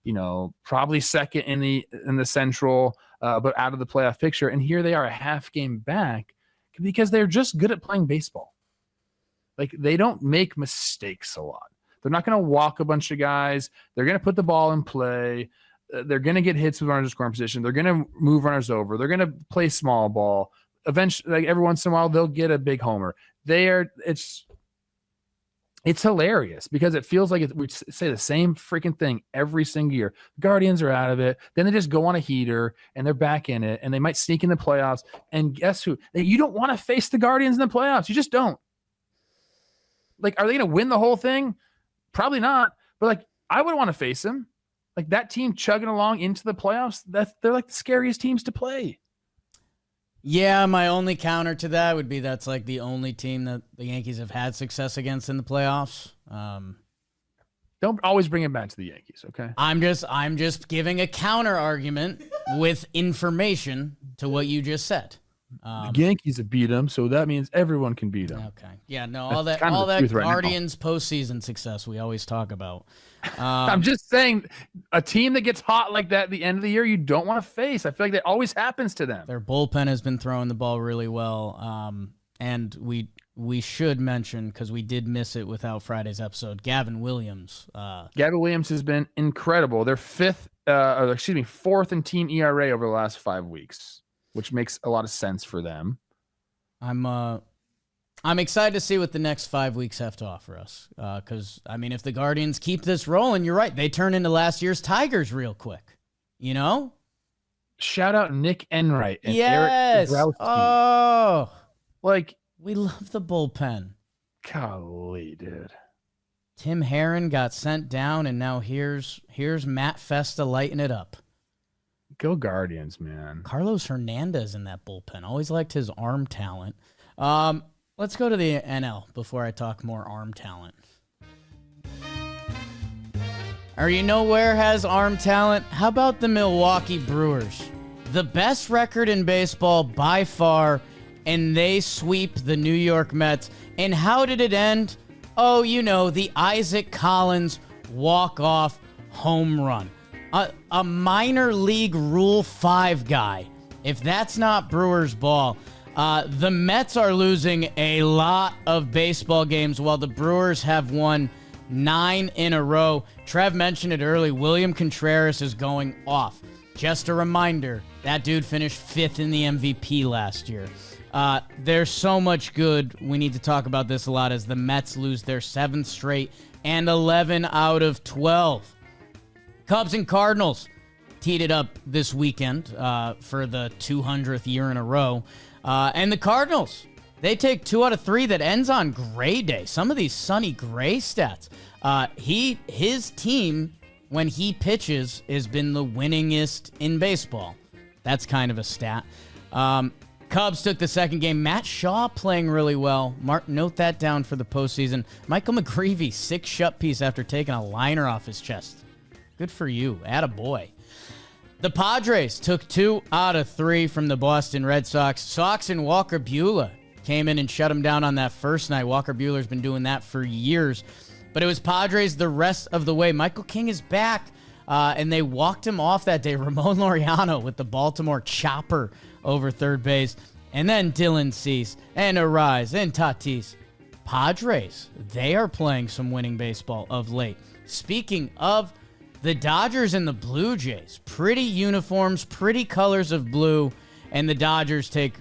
Speaker 2: you know, probably second in the Central, but out of the playoff picture. And here they are a half game back because they're just good at playing baseball. Like they don't make mistakes a lot. They're not going to walk a bunch of guys. They're going to put the ball in play. They're going to get hits with runners in scoring position. They're going to move runners over. They're going to play small ball. Eventually, like every once in a while, they'll get a big homer. It's hilarious because it feels like we say the same freaking thing every single year. Guardians are out of it. Then they just go on a heater and they're back in it and they might sneak in the playoffs. And guess who? You don't want to face the Guardians in the playoffs. You just don't. Like, are they going to win the whole thing? Probably not. But like, I would want to face him. Like that team chugging along into the playoffs, they're like the scariest teams to play.
Speaker 1: Yeah, my only counter to that would be that's like the only team that the Yankees have had success against in the playoffs.
Speaker 2: Don't always bring it back to the Yankees, okay?
Speaker 1: I'm just giving a counter argument with information to what you just said.
Speaker 2: The Yankees have beat them, so that means everyone can beat them.
Speaker 1: Okay. Yeah, no, all that
Speaker 2: right
Speaker 1: Guardians postseason success we always talk about.
Speaker 2: I'm just saying, a team that gets hot like that at the end of the year, you don't want to face. I feel like that always happens to them.
Speaker 1: Their bullpen has been throwing the ball really well, and we should mention, because we did miss it without Friday's episode, Gavin Williams.
Speaker 2: Gavin Williams has been incredible. They're fourth in team ERA over the last 5 weeks, which makes a lot of sense for them.
Speaker 1: I'm excited to see what the next 5 weeks have to offer us. Because, I mean, if the Guardians keep this rolling, you're right. They turn into last year's Tigers real quick. You know?
Speaker 2: Shout out Nick Enright and
Speaker 1: yes.
Speaker 2: Eric Dabrowski.
Speaker 1: Oh.
Speaker 2: Like,
Speaker 1: we love the bullpen.
Speaker 2: Golly, dude.
Speaker 1: Tim Herron got sent down, and now here's Matt Festa lighting it up.
Speaker 2: Go Guardians, man.
Speaker 1: Carlos Hernandez in that bullpen. Always liked his arm talent. Let's go to the NL before I talk more arm talent. Or you know where has arm talent? How about the Milwaukee Brewers? The best record in baseball by far, and they sweep the New York Mets. And how did it end? Oh, you know, the Isaac Collins walk-off home run. A minor league Rule 5 guy. If that's not Brewers ball. The Mets are losing a lot of baseball games while the Brewers have won 9 in a row. Trev mentioned it early. William Contreras is going off. Just a reminder, that dude finished 5th in the MVP last year. There's so much good. We need to talk about this a lot as the Mets lose their 7th straight and 11 out of 12. Cubs and Cardinals teed it up this weekend for the 200th year in a row. And the Cardinals, they take 2 out of 3 that ends on Gray Day. Some of these Sonny Gray stats. His team, when he pitches, has been the winningest in baseball. That's kind of a stat. Cubs took the second game. Matt Shaw playing really well. Mark, note that down for the postseason. Michael McGreevy, 6 shut piece after taking a liner off his chest. Good for you. Attaboy. The Padres took 2 out of 3 from the Boston Red Sox. Sox and Walker Buehler came in and shut him down on that first night. Walker Buehler's been doing that for years. But it was Padres the rest of the way. Michael King is back, and they walked him off that day. Ramon Laureano with the Baltimore chopper over third base. And then Dylan Cease and Arise and Tatis. Padres, they are playing some winning baseball of late. Speaking of the Dodgers and the Blue Jays, pretty uniforms, pretty colors of blue, and the Dodgers take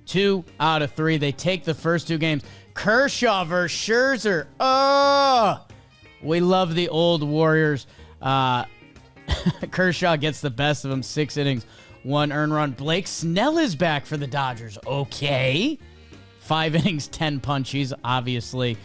Speaker 1: 2 out of 3. They take the first 2 games. Kershaw versus Scherzer. Oh, we love the old Warriors. Kershaw gets the best of them, 6 innings, 1 earned run. Blake Snell is back for the Dodgers. Okay. 5 innings, 10 punchies, obviously.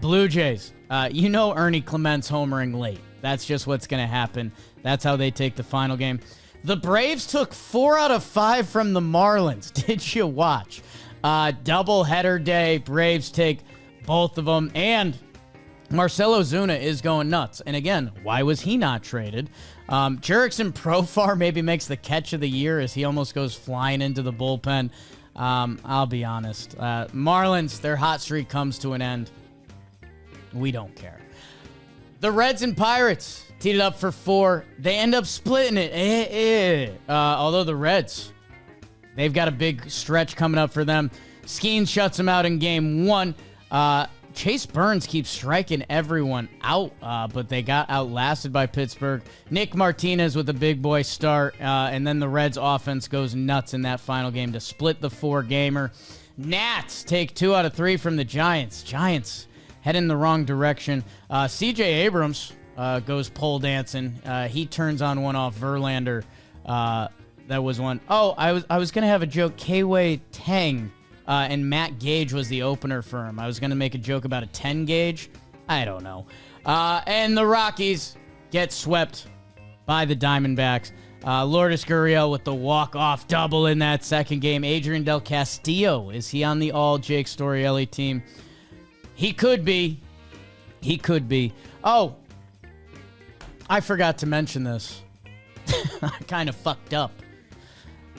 Speaker 1: Blue Jays, you know Ernie Clements homering late. That's just what's going to happen. That's how they take the final game. The Braves took 4 out of 5 from the Marlins. Did you watch? Double-header day. Braves take both of them. And Marcell Ozuna is going nuts. And again, why was he not traded? Jurickson Profar maybe makes the catch of the year as he almost goes flying into the bullpen. I'll be honest. Marlins, their hot streak comes to an end. We don't care. The Reds and Pirates teed it up for 4. They end up splitting it. Although the Reds, they've got a big stretch coming up for them. Skeens shuts them out in game 1. Chase Burns keeps striking everyone out, but they got outlasted by Pittsburgh. Nick Martinez with a big boy start, and then the Reds offense goes nuts in that final game to split the 4-gamer. Nats take 2 out of 3 from the Giants. Giants head in the wrong direction. C.J. Abrams goes pole dancing. He turns on one off Verlander. That was one. Oh, I was going to have a joke. K-Wei Tang and Matt Gage was the opener for him. I was going to make a joke about a 10 gauge. I don't know. And the Rockies, get swept by the Diamondbacks. Lourdes Gurriel with the walk-off double in that second game. Adrian Del Castillo, is he on the all-Jake Storielli team? He could be. He could be. Oh, I forgot to mention this. I kind of fucked up.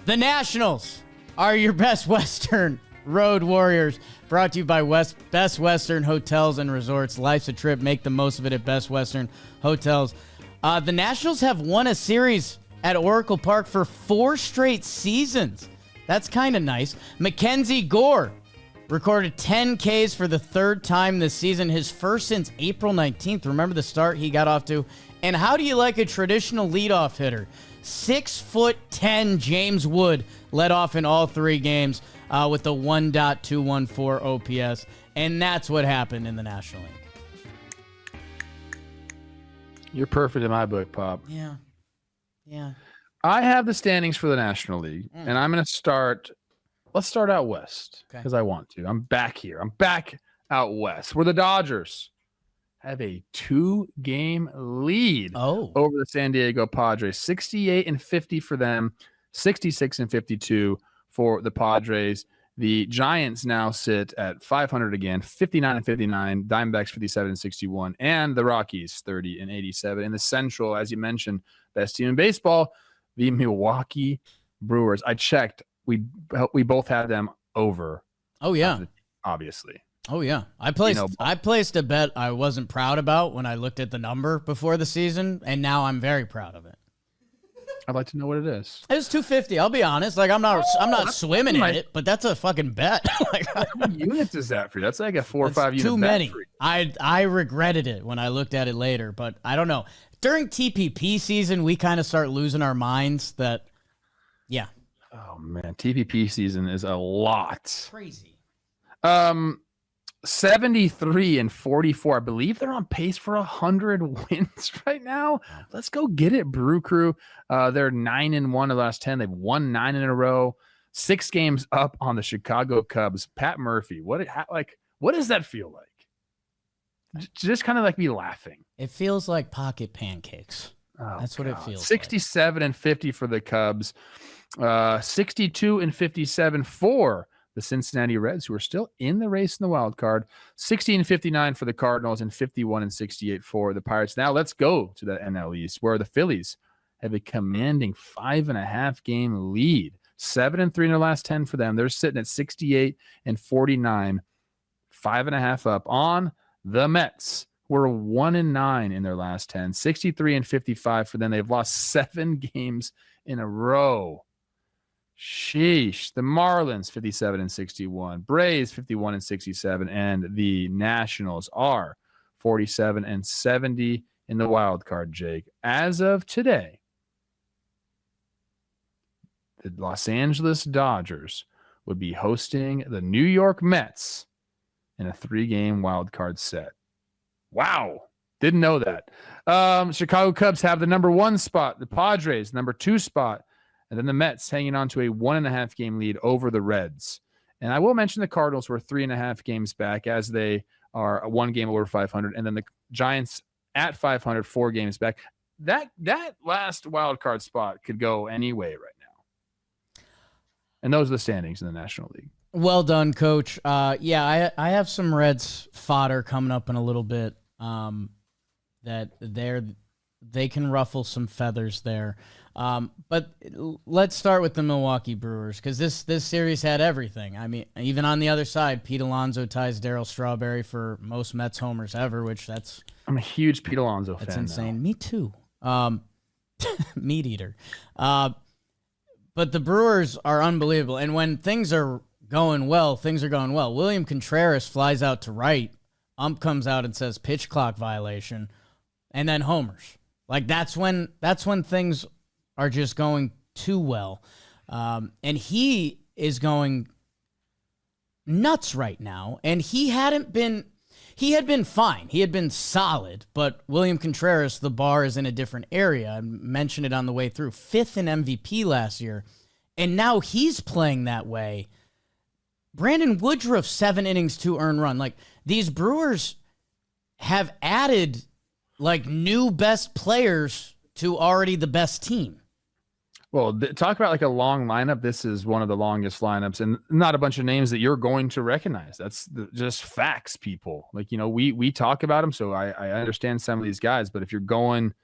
Speaker 1: The Nationals are your Best Western Road Warriors. Brought to you by Best Western Hotels and Resorts. Life's a trip. Make the most of it at Best Western Hotels. The Nationals have won a series at Oracle Park for 4 straight seasons. That's kind of nice. Mackenzie Gore recorded 10 Ks for the 3rd time this season, his first since April 19th. Remember the start he got off to? And how do you like a traditional leadoff hitter? 6'10" James Wood led off in all 3 games with the 1.214 OPS. And that's what happened in the National League.
Speaker 2: You're perfect in my book, Pop.
Speaker 1: Yeah.
Speaker 2: I have the standings for the National League, and I'm going to start. Let's start out west because I want to. I'm back here. I'm back out west where the Dodgers have a 2-game lead over the San Diego Padres. 68-50 for them, 66-52 for the Padres. The Giants now sit at 500 again, 59-59, Diamondbacks 57-61, and the Rockies 30-87. In the Central, as you mentioned, best team in baseball, the Milwaukee Brewers. I checked. We both had them over.
Speaker 1: Oh yeah,
Speaker 2: obviously.
Speaker 1: Oh yeah, I placed a bet I wasn't proud about when I looked at the number before the season, and now I'm very proud of it.
Speaker 2: I'd like to know what it is.
Speaker 1: It was $250. I'll be honest. Like I'm not swimming in it, but that's a fucking bet. Like,
Speaker 2: how many units is that for you? That's like a 4 or 5 unit.
Speaker 1: Too many. I regretted it when I looked at it later, but I don't know. During TPP season, we kind of start losing our minds. That, yeah.
Speaker 2: Oh man, TPP season is a lot.
Speaker 1: Crazy.
Speaker 2: 73-44. I believe they're on pace for 100 wins right now. Let's go get it, Brew Crew. They're 9-1 the last 10. They've won 9 in a row. 6 games up on the Chicago Cubs. Pat Murphy. What does that feel like? Just kind of like be laughing.
Speaker 1: It feels like pocket pancakes. That's what it feels
Speaker 2: 67-50 for the Cubs. 62-57 for the Cincinnati Reds, who are still in the race in the wild card. 60-59 for the Cardinals and 51-68 for the Pirates. Now let's go to the NL East, where the Phillies have a commanding 5.5 game lead. 7-3 in their last 10 for them. They're sitting at 68-49, 5.5 up on the Mets. Were 1-9 in their last 10, 63-55 for them. They've lost 7 games in a row. Sheesh. The Marlins 57-61, Braves 51-67, and the Nationals are 47-70 in the wild card, Jake. As of today, the Los Angeles Dodgers would be hosting the New York Mets in a 3-game wild card set. Wow. Didn't know that. Chicago Cubs have the number 1 spot, the Padres, number 2 spot, and then the Mets hanging on to a 1.5 game lead over the Reds. And I will mention the Cardinals were 3.5 games back as they are 1 game over 500. And then the Giants at 500, 4 games back. That last wild card spot could go any way right now. And those are the standings in the National League.
Speaker 1: Well done, Coach. I have some Reds fodder coming up in a little bit. That they can ruffle some feathers there. But let's start with the Milwaukee Brewers, because this series had everything. I mean, even on the other side, Pete Alonso ties Darryl Strawberry for most Mets homers ever,
Speaker 2: I'm a huge Pete Alonso fan.
Speaker 1: That's insane.
Speaker 2: Now.
Speaker 1: Me too. Meat eater. But the Brewers are unbelievable. And when things are going well, things are going well. William Contreras flies out to right. Ump comes out and says pitch clock violation, and then homers. Like that's when things are just going too well. And he is going nuts right now. And he had been fine. He had been solid, but William Contreras, the bar is in a different area. I mentioned it on the way through. 5th in MVP last year. And now he's playing that way. Brandon Woodruff, 7 innings, 2 earned run. Like, these Brewers have added like new best players to already the best team.
Speaker 2: Well, talk about like a long lineup. This is one of the longest lineups, and not a bunch of names that you're going to recognize. That's just facts, people. Like, we talk about them, so I understand some of these guys. But if you're going,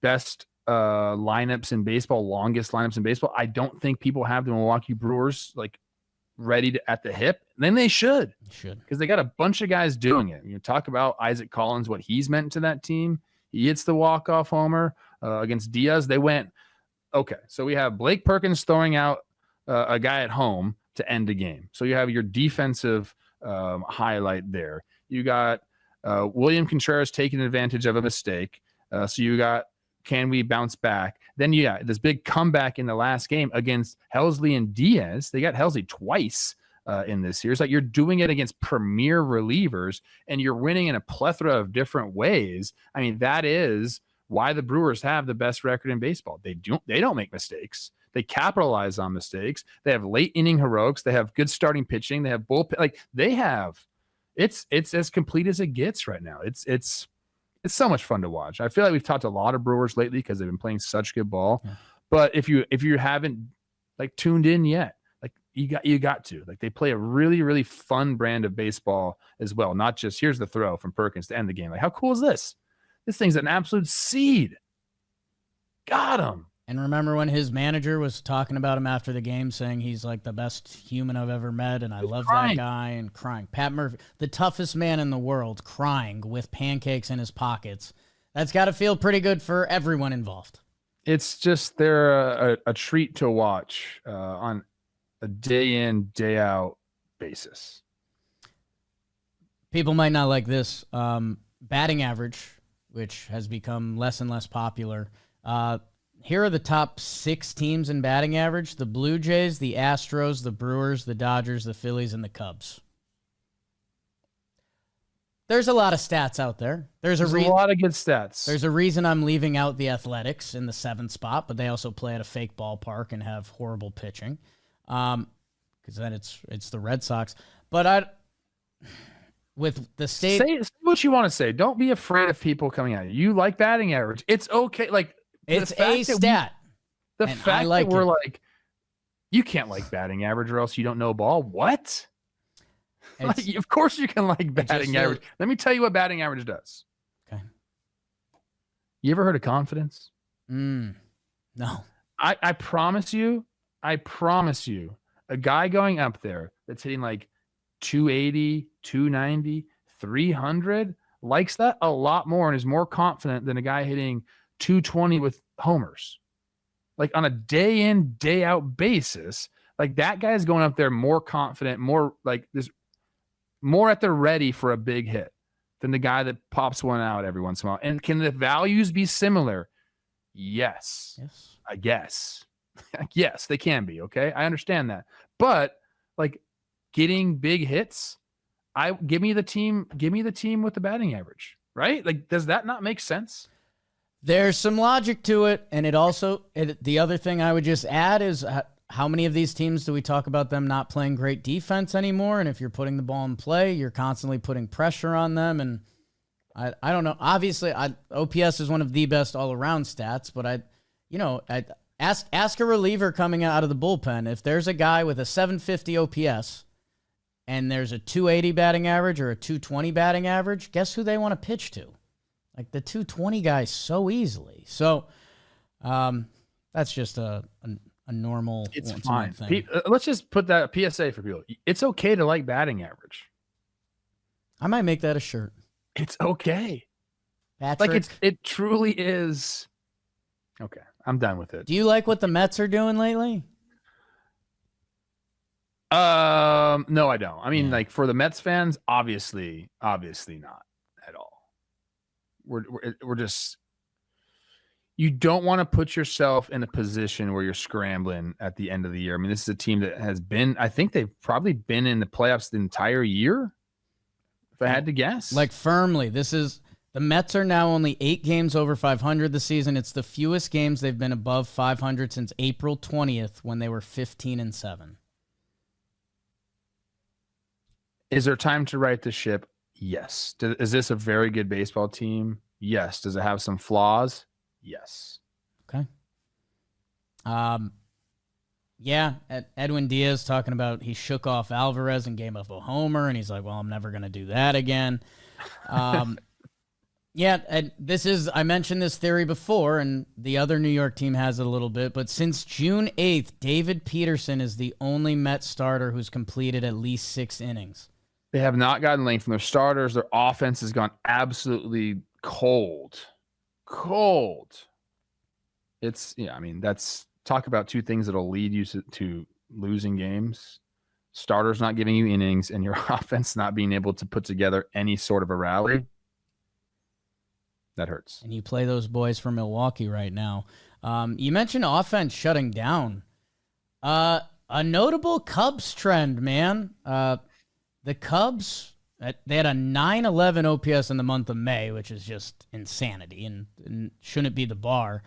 Speaker 2: best lineups in baseball, longest lineups in baseball, I don't think people have the Milwaukee Brewers like ready at the hip. Then they should, because they got a bunch of guys doing it. You talk about Isaac Collins, what he's meant to that team. He hits the walk-off homer against Diaz. They went. Okay, so we have Blake Perkins throwing out a guy at home to end the game. So you have your defensive highlight there. You got William Contreras taking advantage of a mistake. So you got, can we bounce back? Then you got this big comeback in the last game against Helsley and Diaz. They got Helsley twice in this series. Like, you're doing it against premier relievers, and you're winning in a plethora of different ways. I mean, that is why the Brewers have the best record in baseball. They don't make mistakes. They capitalize on mistakes. They have late inning heroics. They have good starting pitching. They have bullpen. Like, they have, it's as complete as it gets right now. It's so much fun to watch. I feel like we've talked a lot of Brewers lately because they've been playing such good ball. Yeah. But if you haven't like tuned in yet, like you got to. Like, they play a really, really fun brand of baseball as well. Not just here's the throw from Perkins to end the game. Like, how cool is this? This thing's an absolute seed. Got him.
Speaker 1: And remember when his manager was talking about him after the game, saying he's like the best human I've ever met, and I love that guy, and crying. Pat Murphy, the toughest man in the world, crying with pancakes in his pockets. That's got to feel pretty good for everyone involved.
Speaker 2: It's just, they're a treat to watch on a day in, day out basis.
Speaker 1: People might not like this. Batting average, which has become less and less popular. Here are the top 6 teams in batting average: the Blue Jays, the Astros, the Brewers, the Dodgers, the Phillies, and the Cubs. There's a lot of stats out there. There's a
Speaker 2: lot of good stats.
Speaker 1: There's a reason I'm leaving out the Athletics in the 7th spot, but they also play at a fake ballpark and have horrible pitching. Because then it's the Red Sox. But with the state,
Speaker 2: say what you want to say. Don't be afraid of people coming at you. You like batting average. It's okay. Like,
Speaker 1: it's a stat.
Speaker 2: The fact that we're like, you can't like batting average or else you don't know ball. What? Like, of course you can like batting average. Let me tell you what batting average does.
Speaker 1: Okay.
Speaker 2: You ever heard of confidence?
Speaker 1: No.
Speaker 2: I promise you, a guy going up there that's hitting like 280, 290, 300 likes that a lot more and is more confident than a guy hitting 220 with homers. Like, on a day in, day out basis, like, that guy's going up there more confident, more like this, more at the ready for a big hit than the guy that pops one out every once in a while. And can the values be similar? Yes. I guess. Yes, they can be. Okay. I understand that. But like, getting big hits, give me the team with the batting average, right? Like, does that not make sense?
Speaker 1: There's some logic to it, and the other thing I would just add is how many of these teams do we talk about them not playing great defense anymore? And if you're putting the ball in play, you're constantly putting pressure on them. And I don't know. Obviously, OPS is one of the best all-around stats, but ask a reliever coming out of the bullpen, if there's a guy with a 750 OPS and there's a 280 batting average or a 220 batting average, guess who they want to pitch to? Like, the 220 guy so easily. So that's just a normal.
Speaker 2: It's fine. Let's just put that PSA for people. It's okay to like batting average.
Speaker 1: I might make that a shirt.
Speaker 2: It's okay.
Speaker 1: Patrick.
Speaker 2: Like, it truly is. Okay, I'm done with it.
Speaker 1: Do you like what the Mets are doing lately?
Speaker 2: No, I don't. I mean, like, for the Mets fans, obviously not at all. We're just, you don't want to put yourself in a position where you're scrambling at the end of the year. I mean, this is a team that has been, I think they've probably been in the playoffs the entire year, if I had to guess.
Speaker 1: Like, firmly. The Mets are now only 8 games over 500 this season. It's the fewest games they've been above 500 since April 20th, when they were 15-7.
Speaker 2: Is there time to right the ship? Yes. Is this a very good baseball team? Yes. Does it have some flaws? Yes.
Speaker 1: Okay. Yeah, Edwin Diaz talking about he shook off Alvarez and gave up a homer, and he's like, well, I'm never going to do that again. Yeah, and I mentioned this theory before, and the other New York team has it a little bit, but since June 8th, David Peterson is the only Mets starter who's completed at least 6 innings.
Speaker 2: They have not gotten length from their starters. Their offense has gone absolutely cold. That's talk about two things that'll lead you to losing games. Starters not giving you innings and your offense not being able to put together any sort of a rally. That hurts.
Speaker 1: And you play those boys from Milwaukee right now. You mentioned offense shutting down. A notable Cubs trend, man. The Cubs, they had a 911 OPS in the month of May, which is just insanity and shouldn't be the bar.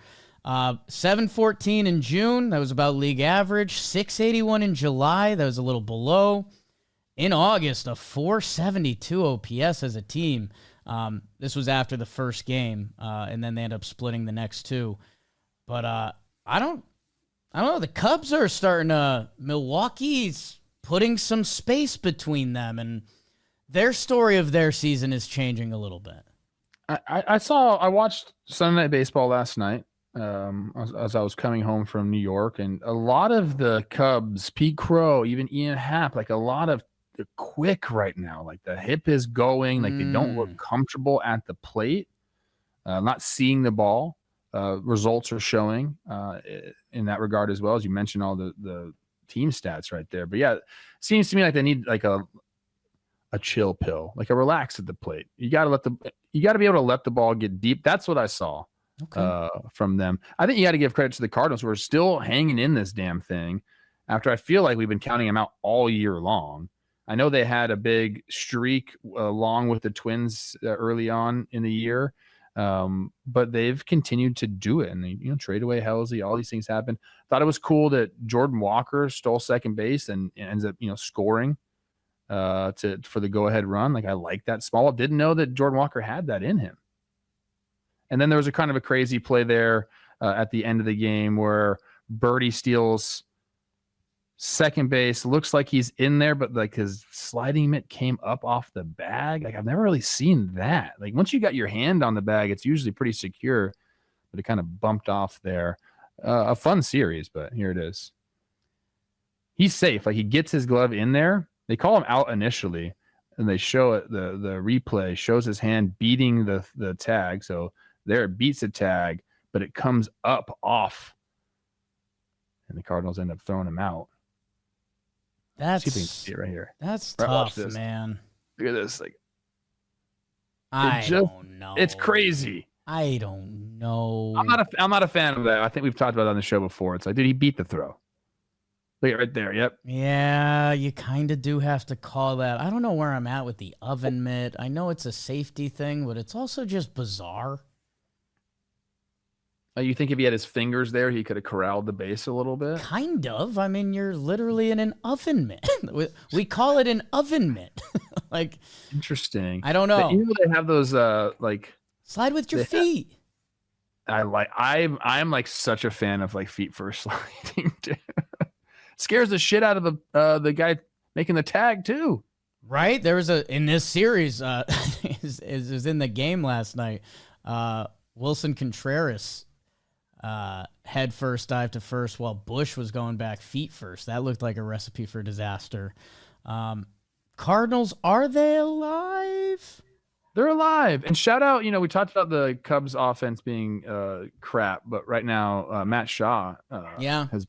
Speaker 1: 714 in June, that was about league average. 681 in July, that was a little below. In August, a 472 OPS as a team. This was after the first game, and then they end up splitting the next two. But I don't know. The Cubs are starting to. Milwaukee's putting some space between them, and their story of their season is changing a little bit.
Speaker 2: I watched Sunday Night Baseball last night as I was coming home from New York, and a lot of the Cubs, Pete Crow, even Ian Happ, like a lot of the quick right now, like the hip is going, like they don't look comfortable at the plate, not seeing the ball. Results are showing in that regard as well, as you mentioned all the team stats right there. But yeah, it seems to me like they need like a chill pill, like a relax at the plate. You got to be able to let the ball get deep. That's what I saw from them. I think you got to give credit to the Cardinals, who are still hanging in this damn thing after I feel like we've been counting them out all year long. I know they had a big streak along with the Twins early on in the year, but they've continued to do it, and they trade away Helsley. All these things happen. Thought it was cool that Jordan Walker stole second base and ends up scoring for the go ahead run. Like, I like that. Small didn't know that Jordan Walker had that in him. And then there was a kind of a crazy play there at the end of the game where Birdie steals second base. Looks like he's in there, but like his sliding mitt came up off the bag. Like, I've never really seen that. Like, once you got your hand on the bag, it's usually pretty secure, but it kind of bumped off there. A fun series, but here it is. He's safe. Like, he gets his glove in there. They call him out initially, and they show it. The replay shows his hand beating the tag. So there it beats the tag, but it comes up off, and the Cardinals end up throwing him out.
Speaker 1: That's,
Speaker 2: see if we can see it right here.
Speaker 1: That's
Speaker 2: right,
Speaker 1: tough, man.
Speaker 2: Look at this. Like,
Speaker 1: I don't know.
Speaker 2: It's crazy.
Speaker 1: I don't know.
Speaker 2: I'm not a fan of that. I think we've talked about it on the show before. It's like, did he beat the throw? Look at right there. Yep.
Speaker 1: Yeah, you kind of do have to call that. I don't know where I'm at with the oven mitt. I know it's a safety thing, but it's also just bizarre.
Speaker 2: You think if he had his fingers there, he could have corralled the base a little bit?
Speaker 1: Kind of. I mean, you're literally in an oven mitt. We call it an oven mitt. Like,
Speaker 2: interesting.
Speaker 1: I don't know.
Speaker 2: They have those like
Speaker 1: slide with your feet.
Speaker 2: I'm like such a fan of like feet first sliding. Scares the shit out of the guy making the tag too. Right?
Speaker 1: There was in this series is in the game last night. Wilson Contreras head first dive to first while Bush was going back feet first. That looked like a recipe for disaster. Cardinals, are they alive?
Speaker 2: They're alive. And shout out, we talked about the Cubs offense being crap, but right now Matt Shaw has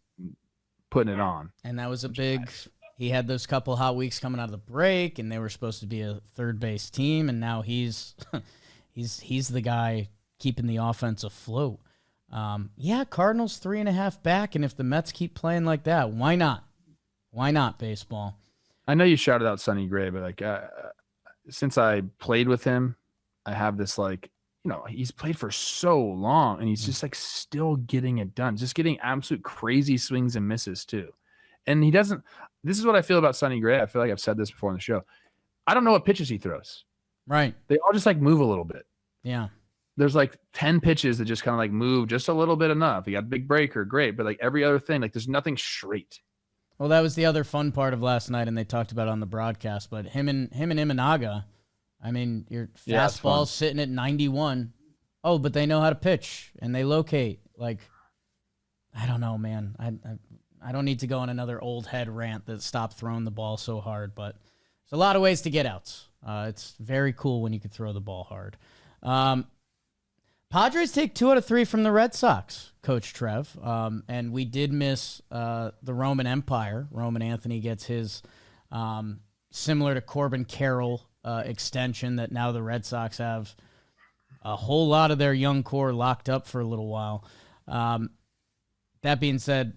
Speaker 2: putting it on.
Speaker 1: And that was a big he had those couple hot weeks coming out of the break, and they were supposed to be a third base team, and now he's the guy keeping the offense afloat. Cardinals 3.5 back, and if the Mets keep playing like that, why not? Why not, baseball?
Speaker 2: I know you shouted out Sonny Gray, but like since I played with him, I have this like, he's played for so long, and he's just like still getting it done, just getting absolute crazy swings and misses too. And he doesn't. This is what I feel about Sonny Gray. I feel like I've said this before on the show. I don't know what pitches he throws.
Speaker 1: Right.
Speaker 2: They all just like move a little bit.
Speaker 1: Yeah.
Speaker 2: There's like 10 pitches that just kind of like move just a little bit enough. You got a big breaker, great. But like every other thing, like there's nothing straight.
Speaker 1: Well, that was the other fun part of last night, and they talked about it on the broadcast. But him and Imanaga, I mean, your fastball's sitting at 91. Oh, but they know how to pitch and they locate. Like, I don't know, man. I don't need to go on another old head rant that stopped throwing the ball so hard, but there's a lot of ways to get outs. It's very cool when you can throw the ball hard. Padres take 2 out of 3 from the Red Sox, Coach Trev. And we did miss the Roman Empire. Roman Anthony gets his similar to Corbin Carroll extension that now the Red Sox have a whole lot of their young core locked up for a little while. That being said,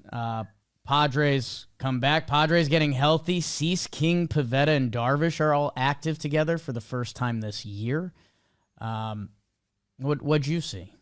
Speaker 1: Padres come back. Padres getting healthy. Cease, King, Pivetta, and Darvish are all active together for the first time this year. What'd you see?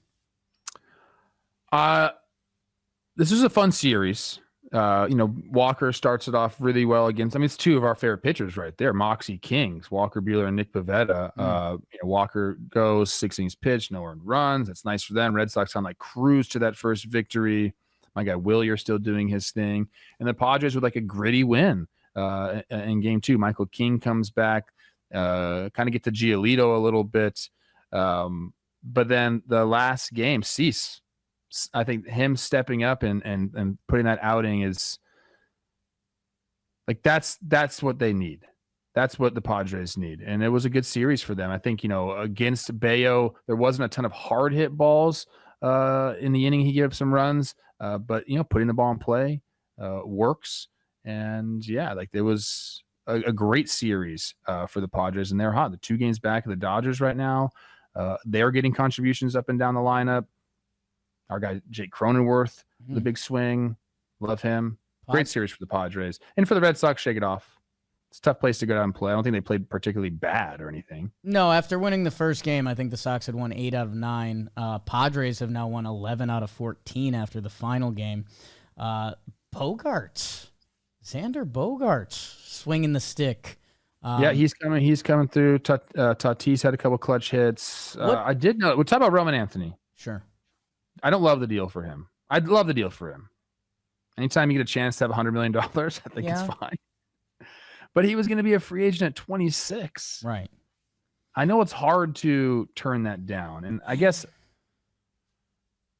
Speaker 2: This is a fun series. Walker starts it off really well against. I mean, it's 2 of our favorite pitchers right there. Moxie Kings, Walker Buehler and Nick Pivetta. Walker goes 6 innings pitched, no earned runs. That's nice for them. Red Sox on like cruise to that first victory. My guy Willier still doing his thing, and the Padres with like a gritty win in game 2. Michael King comes back, kind of get to Giolito a little bit. But then the last game, Cease, I think him stepping up and putting that outing is like, that's what they need. That's what the Padres need. And it was a good series for them. I think, against Bayo, there wasn't a ton of hard hit balls in the inning. He gave up some runs, but putting the ball in play works. And yeah, like there was a great series for the Padres, and they're hot. The 2 games back of the Dodgers right now. They're getting contributions up and down the lineup. Our guy Jake Cronenworth, the big swing. Love him. Great series for the Padres. And for the Red Sox, shake it off. It's a tough place to go down and play. I don't think they played particularly bad or anything.
Speaker 1: No, after winning the first game, I think the Sox had won 8 out of 9. Padres have now won 11 out of 14 after the final game. Bogarts. Xander Bogarts swinging the stick.
Speaker 2: Yeah, he's coming through. Tatis had a couple clutch hits. I did know. We'll talk about Roman Anthony.
Speaker 1: Sure.
Speaker 2: I don't love the deal for him. I'd love the deal for him. Anytime you get a chance to have $100 million, I think it's fine. But he was going to be a free agent at 26.
Speaker 1: Right.
Speaker 2: I know it's hard to turn that down. And I guess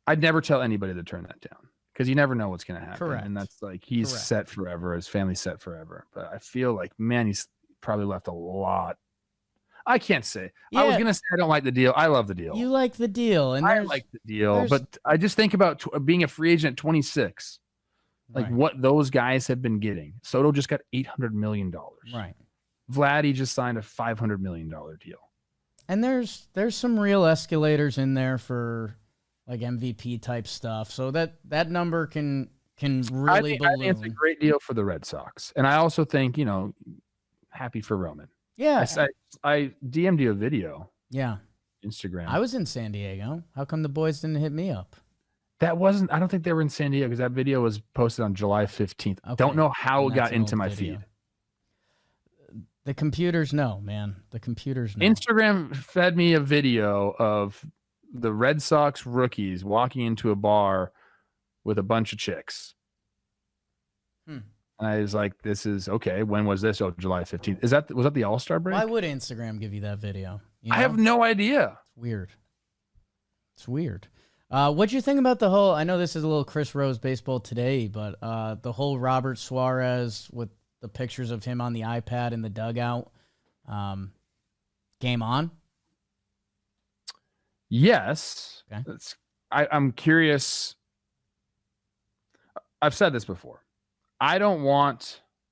Speaker 2: I'd never tell anybody to turn that down because you never know what's going to happen.
Speaker 1: Correct.
Speaker 2: And that's like, he's set forever. His family's set forever. But I feel like, man, he's probably left a lot. I can't say. Yeah. I was going to say I don't like the deal. I love the deal.
Speaker 1: You like the deal. And
Speaker 2: I like the deal. But I just think about being a free agent at 26. Like what those guys have been getting. Soto just got $800 million.
Speaker 1: Right.
Speaker 2: Vladdy just signed a $500 million deal.
Speaker 1: And there's some real escalators in there for like MVP type stuff. So that number can really balloon. I think it's a
Speaker 2: great deal for the Red Sox. And I also think, happy for Roman.
Speaker 1: Yeah.
Speaker 2: I DM'd you a video.
Speaker 1: Yeah.
Speaker 2: Instagram.
Speaker 1: I was in San Diego. How come the boys didn't hit me up?
Speaker 2: I don't think they were in San Diego because that video was posted on July 15th. Okay. Don't know how it got into my feed.
Speaker 1: The computers know, man. The computers know.
Speaker 2: Instagram fed me a video of the Red Sox rookies walking into a bar with a bunch of chicks. And I was like, this is okay. When was this? Oh, July 15th. Was that the All-Star break?
Speaker 1: Why would Instagram give you that video?
Speaker 2: I have no idea.
Speaker 1: It's weird. What'd you think about the whole, I know this is a little Chris Rose baseball today, but the whole Robert Suarez with the pictures of him on the iPad in the dugout, game on?
Speaker 2: Yes.
Speaker 1: Okay.
Speaker 2: I'm curious. I've said this before. I don't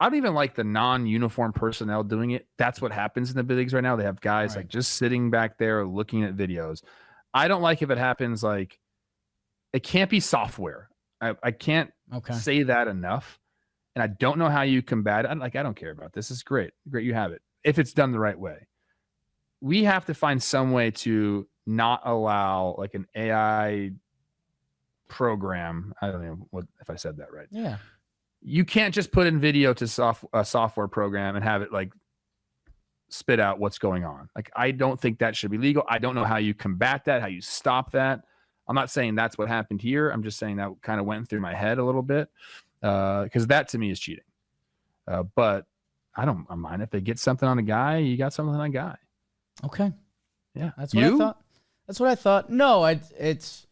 Speaker 2: even like the non-uniform personnel doing it. That's what happens in the big leagues right now. They have guys like just sitting back there looking at videos. I don't like if it happens like it can't be software. I can't say that enough. And I don't know how you combat it. I don't care about this. It's great. Great you have it. If it's done the right way. We have to find some way to not allow like an AI program. I don't know if I said that right.
Speaker 1: Yeah. You
Speaker 2: can't just put in video to a software program and have it like spit out what's going on. Like, I don't think that should be legal. I don't know how you combat that, how you stop that. I'm not saying that's what happened here. I'm just saying that kind of went through my head a little bit because that to me is cheating. But I don't mind if they get something on a guy. You got something on a guy.
Speaker 1: Okay.
Speaker 2: Yeah.
Speaker 1: That's what I thought. That's what I thought. No, it's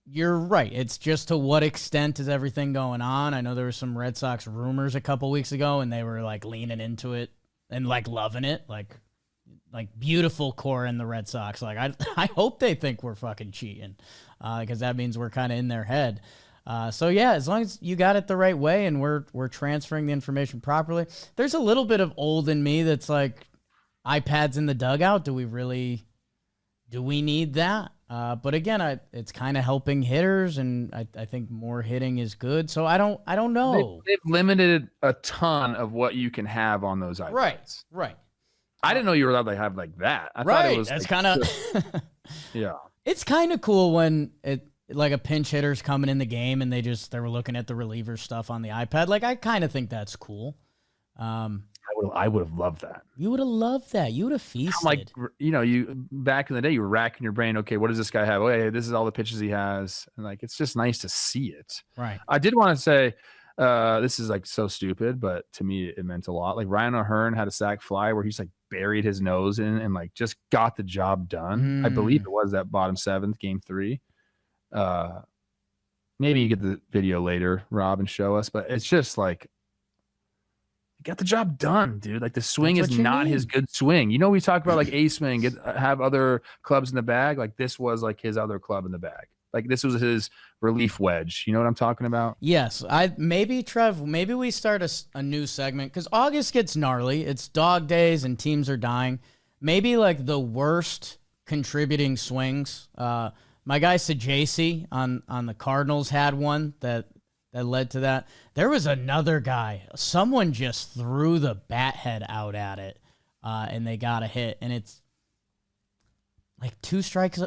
Speaker 1: you're right. It's just to what extent is everything going on? I know there were some Red Sox rumors a couple weeks ago, and they were like leaning into it and like loving it, like beautiful core in the Red Sox. Like I hope they think we're fucking cheating, because that means we're kind of in their head. So yeah, as long as you got it the right way and we're transferring the information properly. There's a little bit of old in me that's like, iPads in the dugout. Do we need that? But again, it's kind of helping hitters, and I think more hitting is good. So I don't know.
Speaker 2: They've limited a ton of what you can have on those iPads.
Speaker 1: Right.
Speaker 2: I didn't know you were allowed to have like that. I
Speaker 1: right.
Speaker 2: thought it was
Speaker 1: that's
Speaker 2: like,
Speaker 1: kind of
Speaker 2: yeah.
Speaker 1: It's kind of cool when like a pinch hitter's coming in the game and they were looking at the reliever stuff on the iPad. Like, I kind of think that's cool.
Speaker 2: I would have loved that.
Speaker 1: You would have loved that. You would have feasted.
Speaker 2: Like, you back in the day, you were racking your brain. Okay, what does this guy have? Oh, hey, this is all the pitches he has. And like, it's just nice to see it.
Speaker 1: Right.
Speaker 2: I did want to say, this is like so stupid, but to me, it meant a lot. Like, Ryan O'Hearn had a sac fly where he's like buried his nose in and like just got the job done. I believe it was that bottom seventh, game 3. Maybe you get the video later, Rob, and show us, but it's just like, got the job done, dude. Like, the swing is not his good swing. We talk about like a swing, have other clubs in the bag. Like, this was like his other club in the bag. Like, this was his relief wedge. You know what I'm talking about?
Speaker 1: Yes. Trev, maybe we start a new segment, because August gets gnarly. It's dog days and teams are dying. Maybe like the worst contributing swings. My guy Sajasi on the Cardinals had one that led to that. There was another guy. Someone just threw the bat head out at it, and they got a hit. And it's like 2 strikes.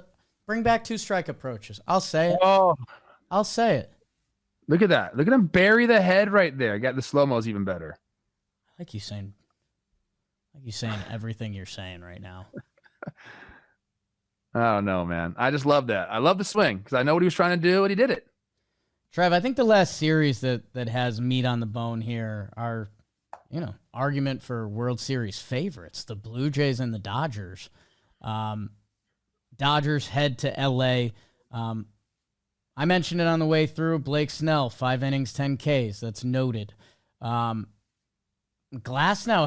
Speaker 1: Bring back 2-strike approaches. I'll say it.
Speaker 2: Oh,
Speaker 1: I'll say it.
Speaker 2: look at that. Look at him bury the head right there. Got the slow-mo's even better.
Speaker 1: I like you saying everything you're saying right now.
Speaker 2: I don't know, man. I just love that. I love the swing because I know what he was trying to do, and he did it.
Speaker 1: Trev, I think the last series that has meat on the bone here are, argument for World Series favorites, the Blue Jays and the Dodgers. Dodgers head to L.A. I mentioned it on the way through. Blake Snell, 5 innings, 10 Ks. That's noted. Glasnow